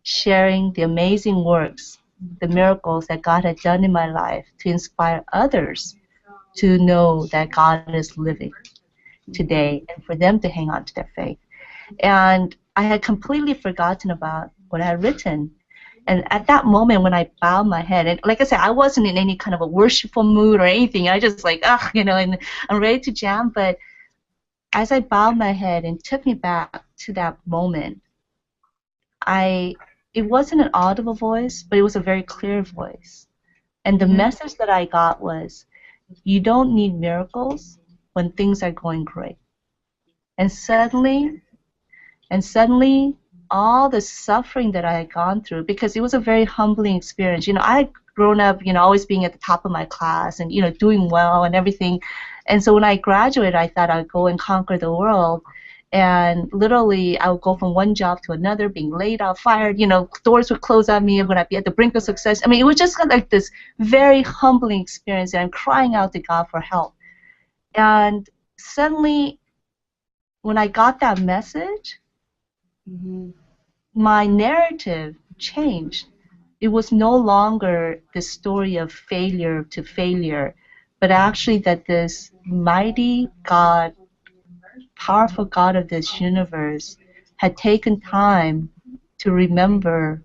sharing the amazing works, the miracles that God had done in my life to inspire others to know that God is living today and for them to hang on to their faith. And I had completely forgotten about what I had written. And at that moment when I bowed my head, and like I said, I wasn't in any kind of a worshipful mood or anything. I just like, and I'm ready to jam. But as I bowed my head and took me back to that moment, it wasn't an audible voice, but it was a very clear voice. And the message that I got was, you don't need miracles when things are going great. And suddenly, all the suffering that I had gone through, because it was a very humbling experience. I had grown up, always being at the top of my class and, doing well and everything. And so when I graduated, I thought I'd go and conquer the world. And literally, I would go from one job to another, being laid off, fired, doors would close on me, when I'd be at the brink of success. I mean, it was just kind of like this very humbling experience, and I'm crying out to God for help. And suddenly, when I got that message, my narrative changed. It was no longer the story of failure to failure, but actually that this mighty God, powerful God of this universe, had taken time to remember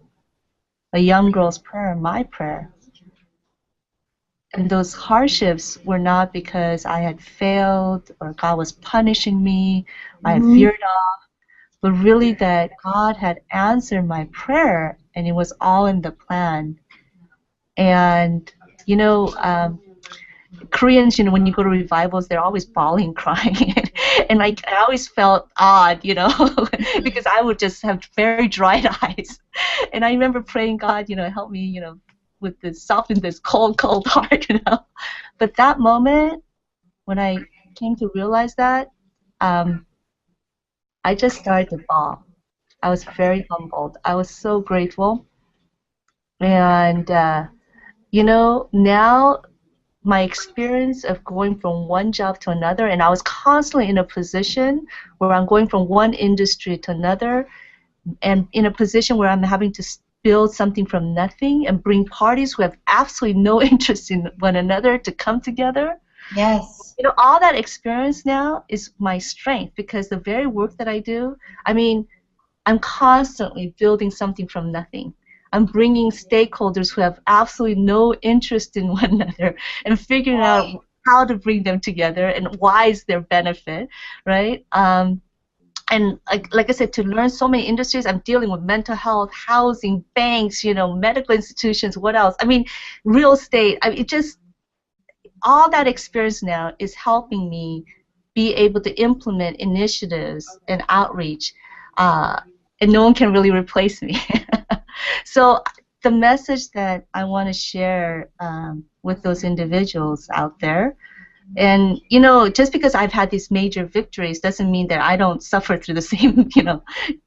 a young girl's prayer, my prayer. And those hardships were not because I had failed or God was punishing me, I had veered off, but really that God had answered my prayer, and it was all in the plan. And, Koreans, when you go to revivals, they're always bawling, crying. And I always felt odd, because I would just have very dried eyes. And I remember praying, God, help me, with this, soften this cold, cold heart, But that moment, when I came to realize that, I just started to bawl. I was very humbled. I was so grateful. And, now my experience of going from one job to another, and I was constantly in a position where I'm going from one industry to another, and in a position where I'm having to build something from nothing and bring parties who have absolutely no interest in one another to come together. Yes. All that experience now is my strength, because the very work that I do, I'm constantly building something from nothing. I'm bringing stakeholders who have absolutely no interest in one another and figuring out how to bring them together and why is their benefit, right? and like I said, to learn so many industries, I'm dealing with mental health, housing, banks, medical institutions. What else? I mean, real estate. I mean, it just all that experience now is helping me be able to implement initiatives and outreach, uh, and no one can really replace me. So the message that I want to share with those individuals out there, and just because I've had these major victories doesn't mean that I don't suffer through the same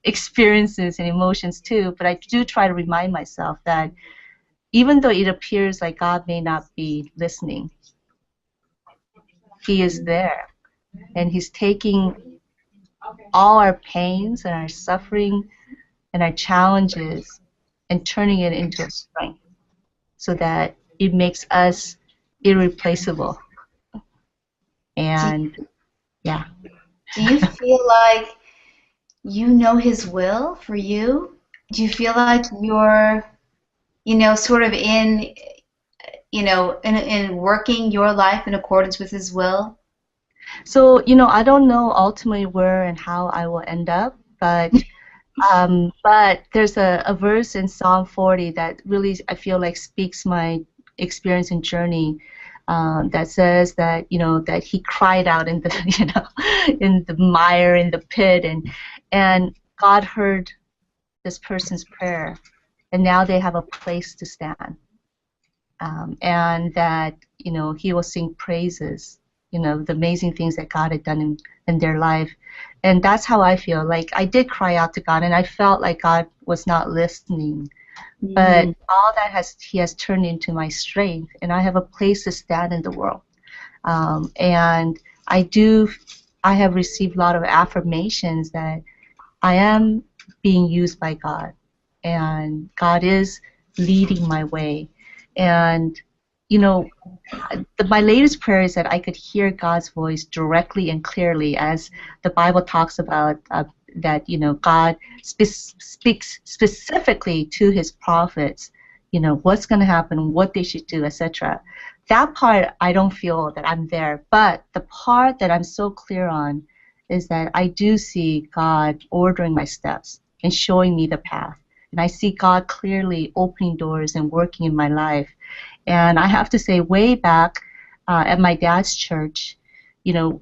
experiences and emotions too. But I do try to remind myself that even though it appears like God may not be listening, He is there, and He's taking all our pains and our suffering and our challenges and turning it into a strength so that it makes us irreplaceable. And yeah. Do you feel like you know His will for you? Do you feel like you're, sort of in working your life in accordance with His will? So, I don't know ultimately where and how I will end up, but there's a verse in Psalm 40 that really I feel like speaks my experience and journey. That says that that he cried out in the in the mire, in the pit, and God heard this person's prayer, and now they have a place to stand, and that he will sing praises, the amazing things that God had done in their life. And that's how I feel. Like I did cry out to God, and I felt like God was not listening. But all that He has turned into my strength, and I have a place to stand in the world. And I have received a lot of affirmations that I am being used by God, and God is leading my way. And my latest prayer is that I could hear God's voice directly and clearly, as the Bible talks about that God speaks specifically to His prophets, what's going to happen, what they should do, etc. That part I don't feel that I'm there, but the part that I'm so clear on is that I do see God ordering my steps and showing me the path, and I see God clearly opening doors and working in my life. And I have to say, way back at my dad's church,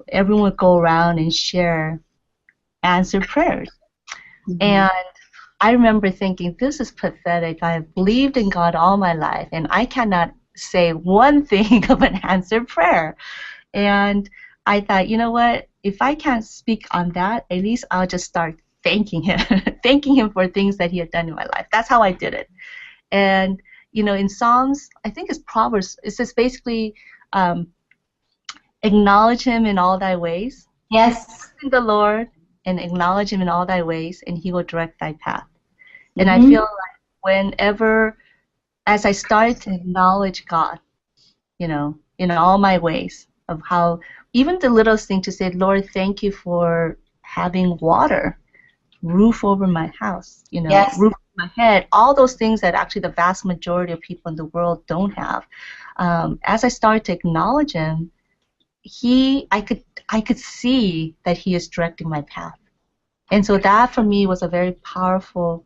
everyone would go around and share answered prayers. And I remember thinking, this is pathetic. I have believed in God all my life, and I cannot say one thing of an answered prayer. And I thought, you know what? If I can't speak on that, at least I'll just start thanking Him, thanking Him for things that He had done in my life. That's how I did it. And in Psalms, I think it's Proverbs, it says basically, acknowledge Him in all thy ways. Yes. Trust in the Lord and acknowledge Him in all thy ways, and He will direct thy path. And I feel like whenever, as I start to acknowledge God, in all my ways, of how, even the littlest thing to say, Lord, thank you for having water, roof over my house, Yes. roof over my head, all those things that actually the vast majority of people in the world don't have. As I started to acknowledge Him, I could see that He is directing my path. And so that for me was a very powerful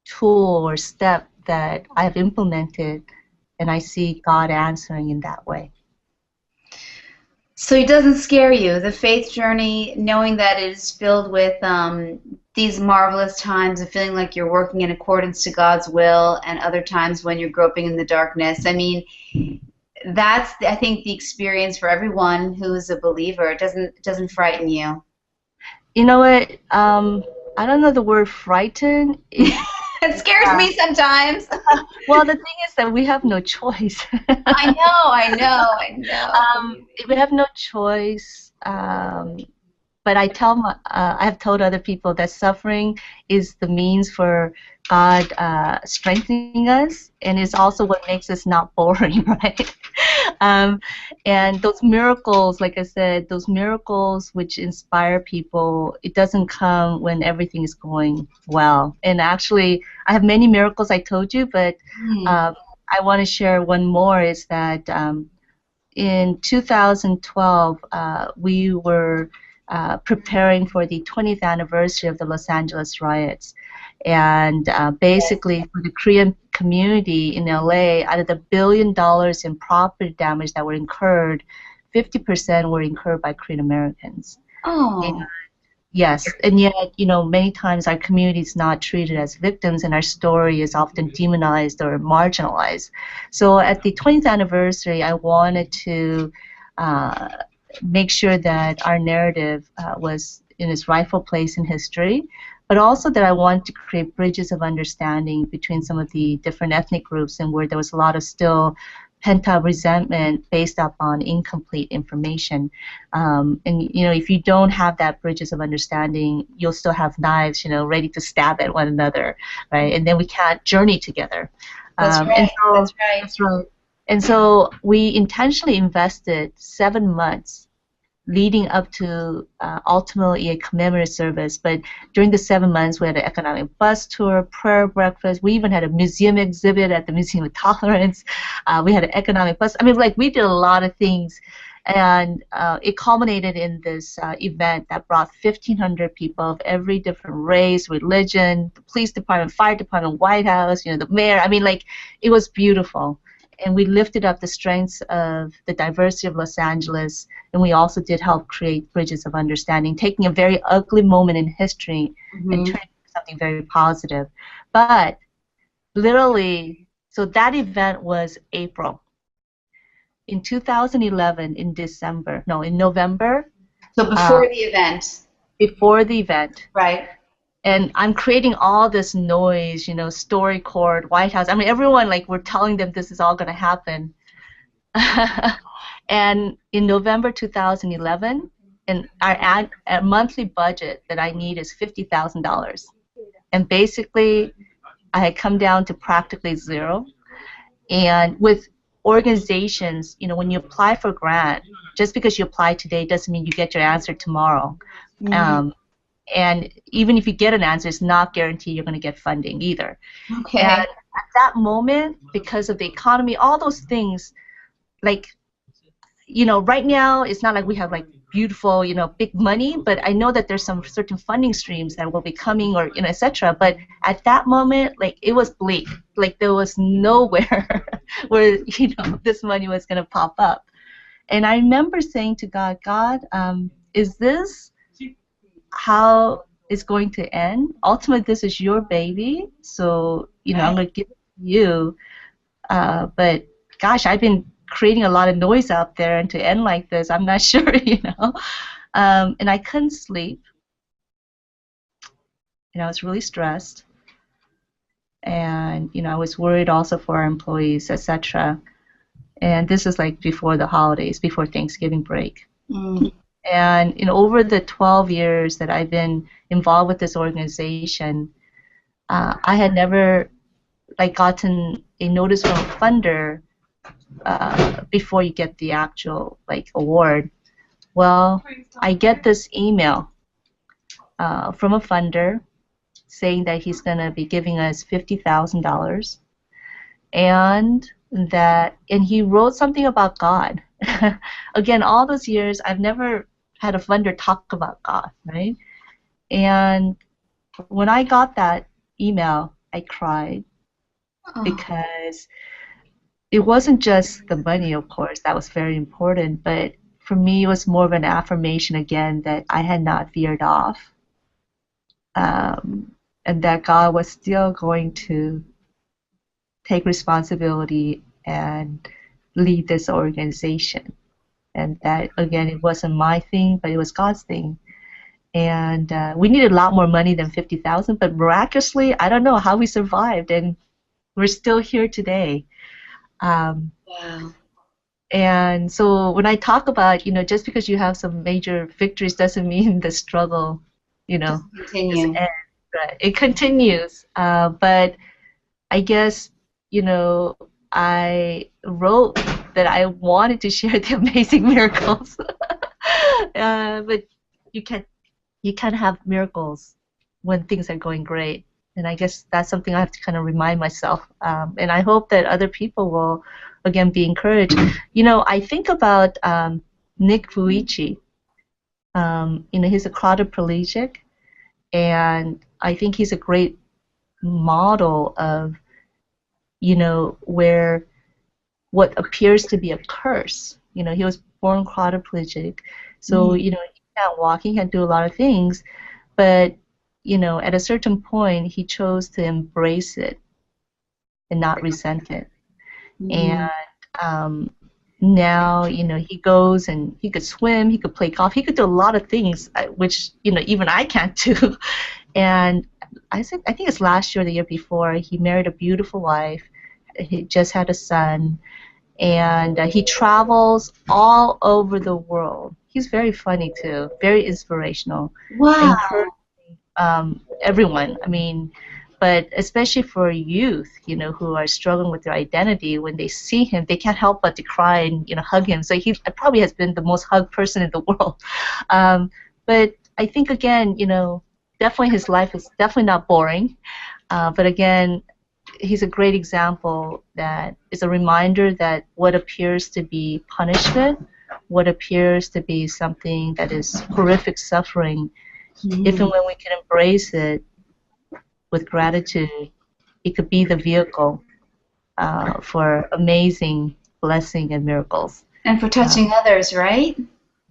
tool or step that I've implemented, and I see God answering in that way. So it doesn't scare you, the faith journey, knowing that it is filled with these marvelous times of feeling like you're working in accordance to God's will, and other times when you're groping in the darkness. I mean, that's, I think, the experience for everyone who is a believer. It doesn't frighten you. You know what? I don't know the word frighten. It scares me sometimes. Well, the thing is that we have no choice. I know. We have no choice. But I have told other people that suffering is the means for God strengthening us, and is also what makes us not boring, right? And those miracles, like I said, those miracles which inspire people, it doesn't come when everything is going well. And actually, I have many miracles I told you, but I want to share one more, is that in 2012, we were preparing for the 20th anniversary of the Los Angeles riots. And basically, for the Korean community in LA, out of the $1 billion in property damage that were incurred, 50% were incurred by Korean Americans. Oh. Yes, and yet, many times our community is not treated as victims, and our story is often demonized or marginalized. So at the 20th anniversary, I wanted to uh, make sure that our narrative was in its rightful place in history, but also that I wanted to create bridges of understanding between some of the different ethnic groups and where there was a lot of still pent-up resentment based upon incomplete information. And if you don't have that bridges of understanding, you'll still have knives, ready to stab at one another, right? And then we can't journey together. That's right. And so, That's right. that's right. And so we intentionally invested 7 months leading up to ultimately a commemorative service. But during the 7 months, we had an economic bus tour, prayer breakfast. We even had a museum exhibit at the Museum of Tolerance. We had an economic bus. I mean, we did a lot of things. And it culminated in this event that brought 1,500 people of every different race, religion, the police department, fire department, White House, the mayor. I mean, it was beautiful. And we lifted up the strengths of the diversity of Los Angeles, and we also did help create bridges of understanding, taking a very ugly moment in history and turning it into something very positive. But literally, so that event was April. In 2011, in November. So before the event. Before the event. Right. And I'm creating all this noise, StoryCorps, White House. I mean, everyone, we're telling them this is all going to happen. And in November 2011, and our monthly budget that I need is $50,000. And basically, I had come down to practically zero. And with organizations, when you apply for a grant, just because you apply today doesn't mean you get your answer tomorrow. And even if you get an answer, it's not guaranteed you're going to get funding either. Okay. And at that moment, because of the economy, all those things, right now, it's not like we have beautiful, big money, but I know that there's some certain funding streams that will be coming or, etc. But at that moment, it was bleak. There was nowhere where, this money was going to pop up. And I remember saying to God, is this how it's going to end? Ultimately, this is your baby, so I'm going to give it to you. But gosh, I've been creating a lot of noise out there, and to end like this, I'm not sure, And I couldn't sleep. I was really stressed, and I was worried also for our employees, etc. And this is before the holidays, before Thanksgiving break. And over the 12 years that I've been involved with this organization, I had never gotten a notice from a funder before you get the actual award. Well, I get this email from a funder saying that he's going to be giving us $50,000, and he wrote something about God. Again, all those years, I've never had a funder talk about God, right? And when I got that email, I cried because it wasn't just the money, of course, that was very important, but for me, it was more of an affirmation again that I had not veered off, and that God was still going to take responsibility and lead this organization. And that, again, it wasn't my thing, but it was God's thing. And we needed a lot more money than $50,000, but miraculously, I don't know how we survived, and we're still here today. Wow. And so when I talk about, just because you have some major victories doesn't mean the struggle, continue. It continues. But I guess, I wrote that I wanted to share the amazing miracles. But you can't have miracles when things are going great. And I guess that's something I have to kind of remind myself. And I hope that other people will, again, be encouraged. I think about Nick Vuici. He's a quadriplegic, and I think he's a great model of, where what appears to be a curse. He was born quadriplegic, so, Mm. he can't walk, he can't do a lot of things, but, at a certain point, he chose to embrace it and not resent it. And Mm. um, now, he goes and he could swim, he could play golf, he could do a lot of things, which, even I can't do. And I think it's last year or the year before, he married a beautiful wife. He just had a son, and he travels all over the world. He's very funny too, very inspirational, Wow. encouraging everyone. I mean, but especially for youth, who are struggling with their identity, when they see him, they can't help but to cry and hug him. So he probably has been the most hugged person in the world. Um, but I think again, definitely his life is definitely not boring. But again, he's a great example that is a reminder that what appears to be punishment, what appears to be something that is horrific suffering, if and Mm. when we can embrace it with gratitude, it could be the vehicle for amazing blessing and miracles. And for Uh, touching others, right?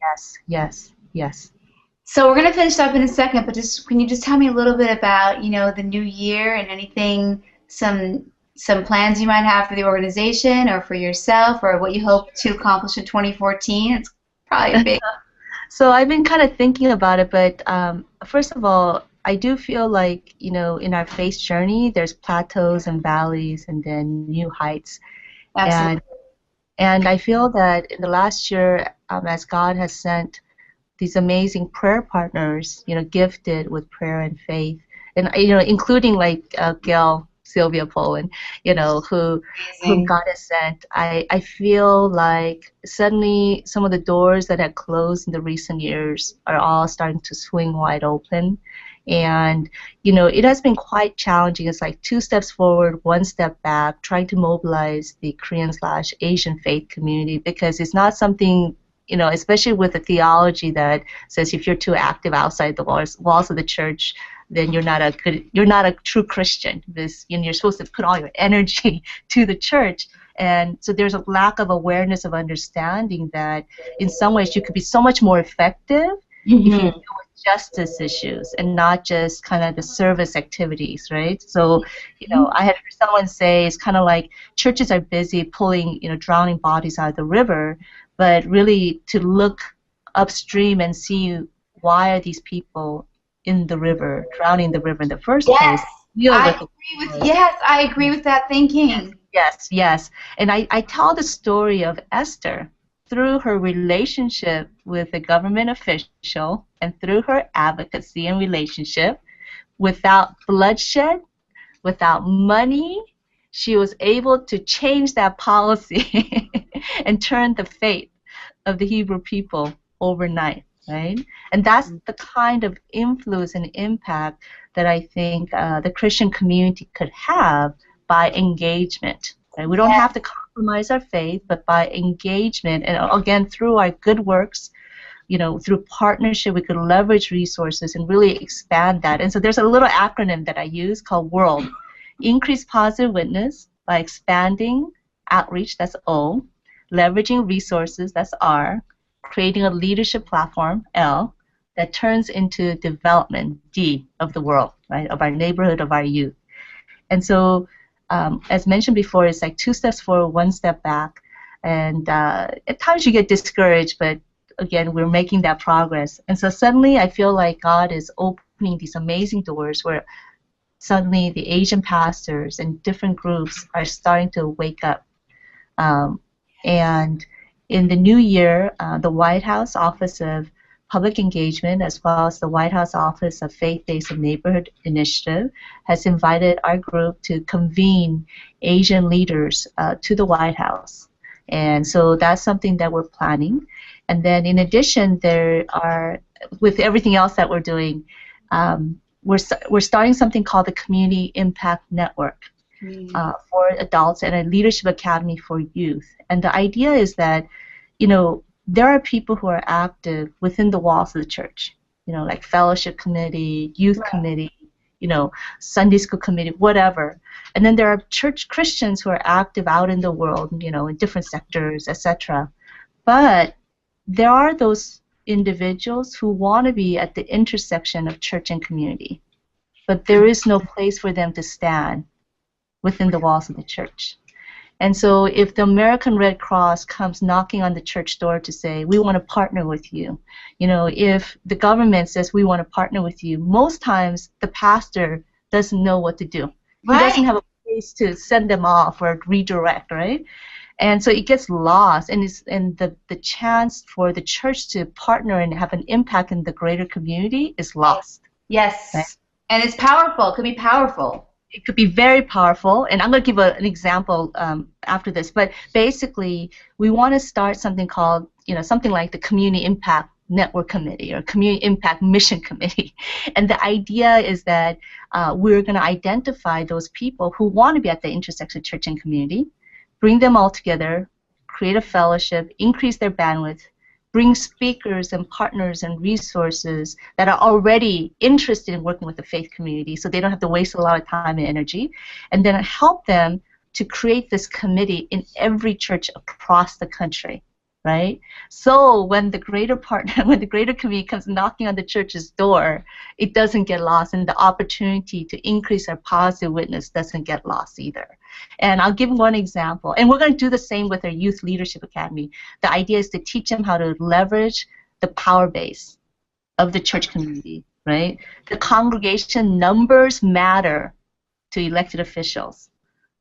yes, yes, yes. So we're going to finish up in a second, but just can you just tell me a little bit about, the new year and anything, some plans you might have for the organization or for yourself or what you hope to accomplish in 2014? It's probably a big. So I've been kind of thinking about it, but first of all, I do feel like, in our faith journey, there's plateaus and valleys and then new heights. Absolutely. And and I feel that in the last year, as God has sent these amazing prayer partners, gifted with prayer and faith, and including like Gail, Sylvia Poland, whom Amazing. God has sent. I feel like suddenly some of the doors that had closed in the recent years are all starting to swing wide open. And, it has been quite challenging. It's like two steps forward, one step back, trying to mobilize the Korean/Asian faith community because it's not something, especially with a theology that says if you're too active outside the walls of the church, then you're not a true Christian. You're supposed to put all your energy to the church. And so there's a lack of awareness of understanding that in some ways you could be so much more effective if you Hmm. deal with justice issues and not just kind of the service activities, right? So, I had heard someone say it's kind of like churches are busy pulling, drowning bodies out of the river, but really to look upstream and see why are these people in the river, drowning in the river in the first Yes, place, deal I with the agree with. cause. Yes, I agree with that Yes, thinking. yes, yes. And I tell the story of Esther through her relationship with a government official and through her advocacy and relationship without bloodshed, without money, she was able to change that policy and turn the fate of the Hebrew people overnight, right? And that's the kind of influence and impact that I think the Christian community could have by engagement. Right? We don't have to compromise our faith, but by engagement, and again through our good works, through partnership, we could leverage resources and really expand that. And so there's a little acronym that I use called WORLD. Increase positive witness by expanding outreach, that's O, leveraging resources, that's R, creating a leadership platform, L, that turns into development, D, of the world, right, of our neighborhood, of our youth. And so, as mentioned before, it's like two steps forward, one step back. And at times you get discouraged, but again, we're making that progress. And so suddenly I feel like God is opening these amazing doors where suddenly the Asian pastors and different groups are starting to wake up. Um, and in the new year, the White House Office of Public Engagement, as well as the White House Office of Faith-Based and Neighborhood Initiative, has invited our group to convene Asian leaders to the White House. And so that's something that we're planning. And then in addition, there are, with everything else that we're doing, we're starting something called the Community Impact Network for adults and a leadership academy for youth. And the idea is that, there are people who are active within the walls of the church, like fellowship committee, youth committee, Sunday school committee, whatever. And then there are church Christians who are active out in the world, in different sectors, etc. But there are those individuals who want to be at the intersection of church and community, but there is no place for them to stand within the walls of the church. And so if the American Red Cross comes knocking on the church door to say, we want to partner with you, if the government says we want to partner with you, most times the pastor doesn't know what to do. He doesn't have a place to send them off or redirect, right? And so it gets lost, and the chance for the church to partner and have an impact in the greater community is lost. Yes. Right? And it's powerful. It could be powerful. It could be very powerful, and I'm going to give an example after this. But basically, we want to start something called, something like the Community Impact Network Committee or Community Impact Mission Committee. And the idea is that we're going to identify those people who want to be at the intersection of church and community, bring them all together, create a fellowship, increase their bandwidth, bring speakers and partners and resources that are already interested in working with the faith community so they don't have to waste a lot of time and energy, and then help them to create this committee in every church across the country, right? So when the greater community comes knocking on the church's door, it doesn't get lost, and the opportunity to increase our positive witness doesn't get lost either. And I'll give one example, and we're going to do the same with our Youth Leadership Academy. The idea is to teach them how to leverage the power base of the church community, right? The congregation numbers matter to elected officials.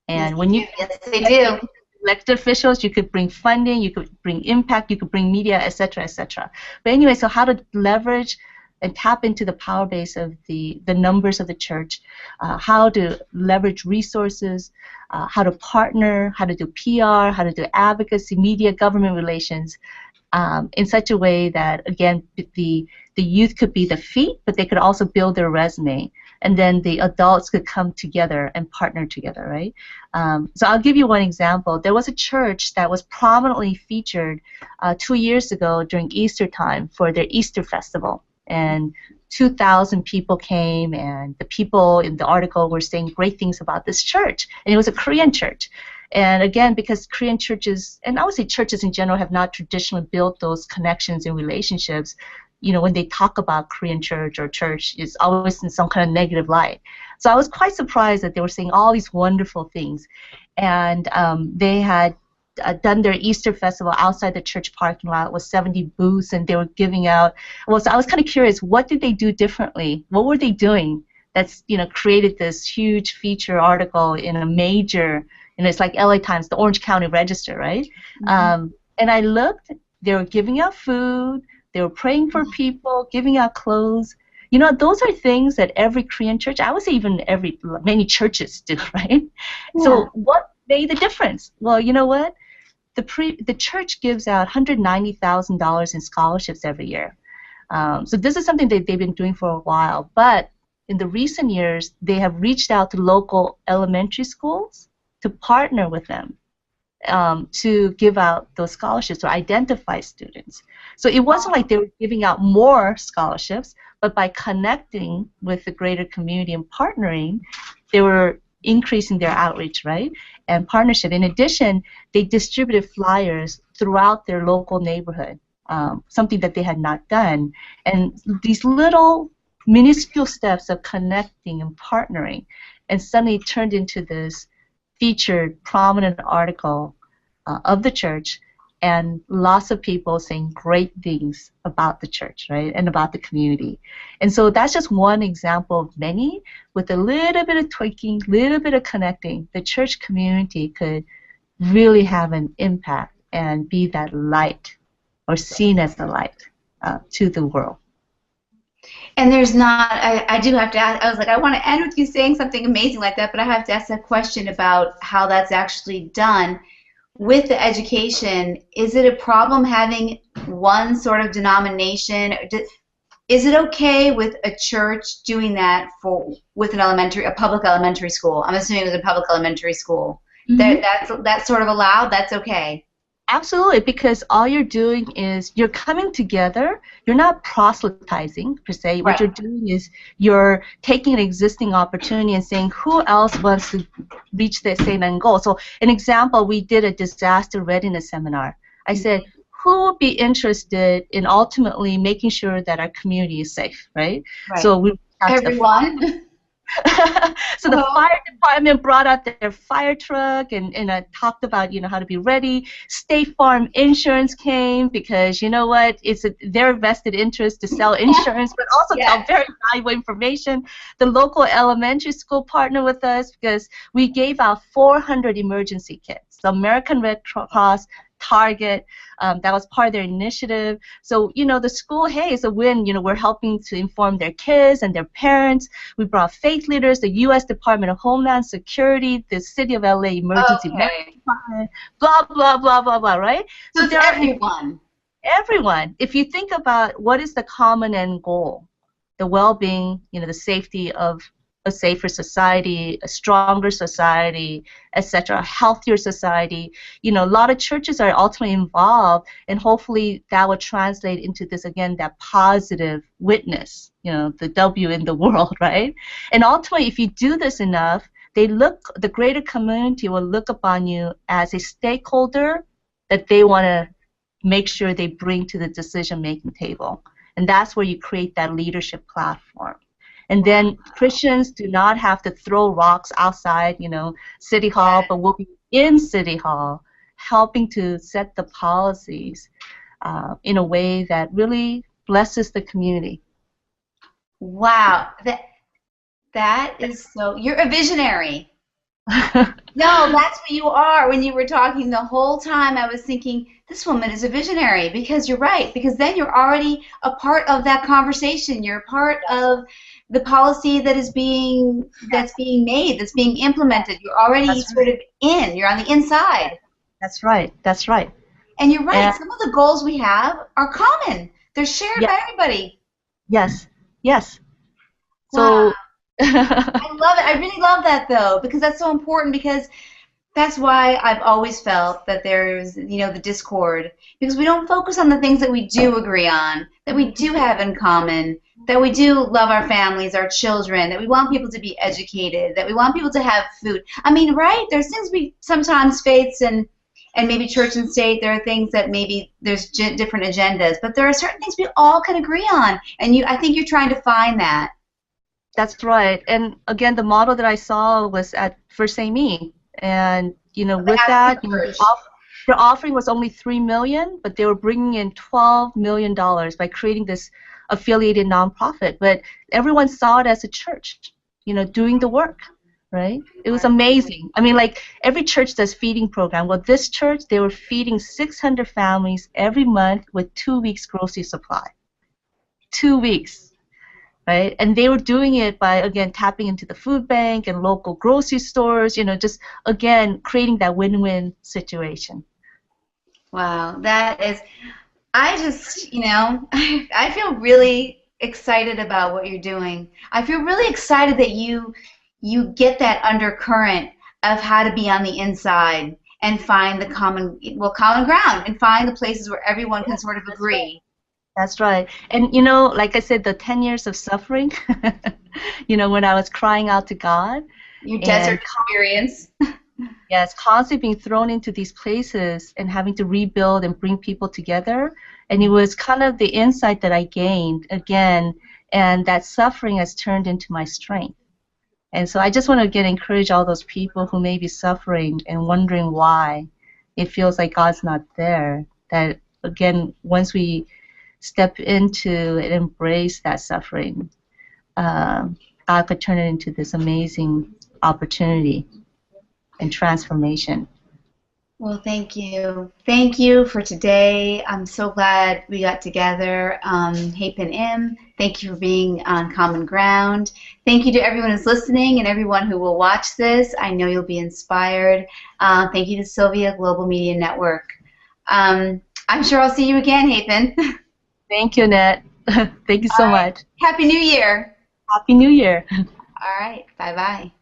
And when you they do. Elected officials, you could bring funding, you could bring impact, you could bring media, etc., etc. But anyway, so how to leverage and tap into the power base of the numbers of the church, how to leverage resources, how to partner, how to do PR, how to do advocacy, media, government relations, in such a way that, again, the youth could be the feet, but they could also build their resume, and then the adults could come together and partner together, right? So I'll give you one example. There was a church that was prominently featured 2 years ago during Easter time for their Easter festival, and 2,000 people came, and the people in the article were saying great things about this church, and it was a Korean church. And again, because Korean churches, and I would say churches in general, have not traditionally built those connections and relationships, when they talk about Korean church or church, it's always in some kind of negative light. So I was quite surprised that they were saying all these wonderful things. And they had done their Easter festival outside the church parking lot with 70 booths, and they were giving out. Well, so I was kind of curious, what did they do differently? What were they doing that's created this huge feature article in a major, it's like LA Times, the Orange County Register, right? Mm-hmm. And I looked, they were giving out food, they were praying for people, giving out clothes. Those are things that every Korean church, I would say even many churches do, right? Yeah. So what made the difference? Well, you know what? The church gives out $190,000 in scholarships every year. So this is something that they've been doing for a while. But in the recent years, they have reached out to local elementary schools to partner with them to give out those scholarships or identify students. So it wasn't like they were giving out more scholarships, but by connecting with the greater community and partnering, they were increasing their outreach, right, and partnership. In addition, they distributed flyers throughout their local neighborhood, something that they had not done. And these little minuscule steps of connecting and partnering, and suddenly turned into this featured prominent article of the church, and lots of people saying great things about the church, right, and about the community. And so that's just one example of many. With a little bit of tweaking, little bit of connecting, the church community could really have an impact and be that light, or seen as the light to the world. And there's not, I do have to ask, I was like, I want to end with you saying something amazing like that, but I have to ask a question about how that's actually done. With the education, is it a problem having one sort of denomination? Is it okay with a church doing that with a public elementary school? I'm assuming it was a public elementary school. Mm-hmm. That's sort of allowed? That's okay? Absolutely, because all you're doing is you're coming together. You're not proselytizing per se. What Right. you're doing is you're taking an existing opportunity and saying who else wants to reach the same end goal. So, an example, we did a disaster readiness seminar. I said, Mhm. who would be interested in ultimately making sure that our community is safe, right? Right. So we reached out to the Everyone. so the Oh, fire department brought out their fire truck and talked about how to be ready. State Farm Insurance came because you know what, it's their vested interest to sell insurance, but also tell yes. very valuable information. The local elementary school partnered with us because we gave out 400 emergency kits. The American Red Cross, Target, that was part of their initiative. So the school, hey, it's a win. We're helping to inform their kids and their parents. We brought faith leaders, the U.S. Department of Homeland Security, the City of LA Emergency Medical Okay. Department, blah, blah, blah, blah, blah, right? So So it's there are everyone. everyone. If you think about what is the common end goal, the well-being, the safety of a safer society, a stronger society, etc., a healthier society. A lot of churches are ultimately involved, and hopefully that will translate into this again, that positive witness, the W in the world, right? And ultimately, if you do this enough, the greater community will look upon you as a stakeholder that they want to make sure they bring to the decision-making table. And that's where you create that leadership platform. And Wow. then Christians do not have to throw rocks outside, City Hall, but we'll be in City Hall helping to set the policies in a way that really blesses the community. Wow. That is so, you're a visionary. No, that's what you are. When you were talking the whole time, I was thinking, this woman is a visionary because you're right. Because then you're already a part of that conversation. You're a part of the policy that's being made, that's being implemented. You're already That's right. sort of in. You're on the inside. That's right. That's right. And you're right. And Some of the goals we have are common. They're shared yeah, by everybody. yes, yes. Wow. So I love it. I really love that though, because that's so important because that's why I've always felt that there's, the discord, because we don't focus on the things that we do agree on, that we do have in common, that we do love our families, our children, that we want people to be educated, that we want people to have food. I mean, right? There's things we sometimes faiths and maybe church and state, there are things that maybe there's different agendas, but there are certain things we all can agree on, and I think you're trying to find that. that's right. And again, the model that I saw was at First Amy. And The with African that, church. their offering was only $3 million, but they were bringing in $12 million by creating this affiliated nonprofit. But everyone saw it as a church, doing the work, right? It was amazing. I mean, like every church does feeding program. Well, this church, they were feeding 600 families every month with 2 weeks grocery supply. 2 weeks. Right? And they were doing it by, again, tapping into the food bank and local grocery stores, just, again, creating that win-win situation. Wow, that is, I just, I feel really excited about what you're doing. I feel really excited that you get that undercurrent of how to be on the inside and find the common ground and find the places where everyone Yeah, can sort of that's right. agree. That's right. And, like I said, the 10 years of suffering, when I was crying out to God Your desert and experience. yes, constantly being thrown into these places and having to rebuild and bring people together. And it was kind of the insight that I gained again, and that suffering has turned into my strength. And so I just want to again encourage all those people who may be suffering and wondering why it feels like God's not there. That again, once we step into and embrace that suffering, God could turn it into this amazing opportunity and transformation. Well, thank you. Thank you for today. I'm so glad we got together. Hyepin M, thank you for being on Common Ground. Thank you to everyone who's listening and everyone who will watch this. I know you'll be inspired. Thank you to Sylvia Global Media Network. I'm sure I'll see you again, Hyepin. Thank you, Annette. Thank you All so right. much. Happy New Year. Happy New Year. All right. Bye-bye.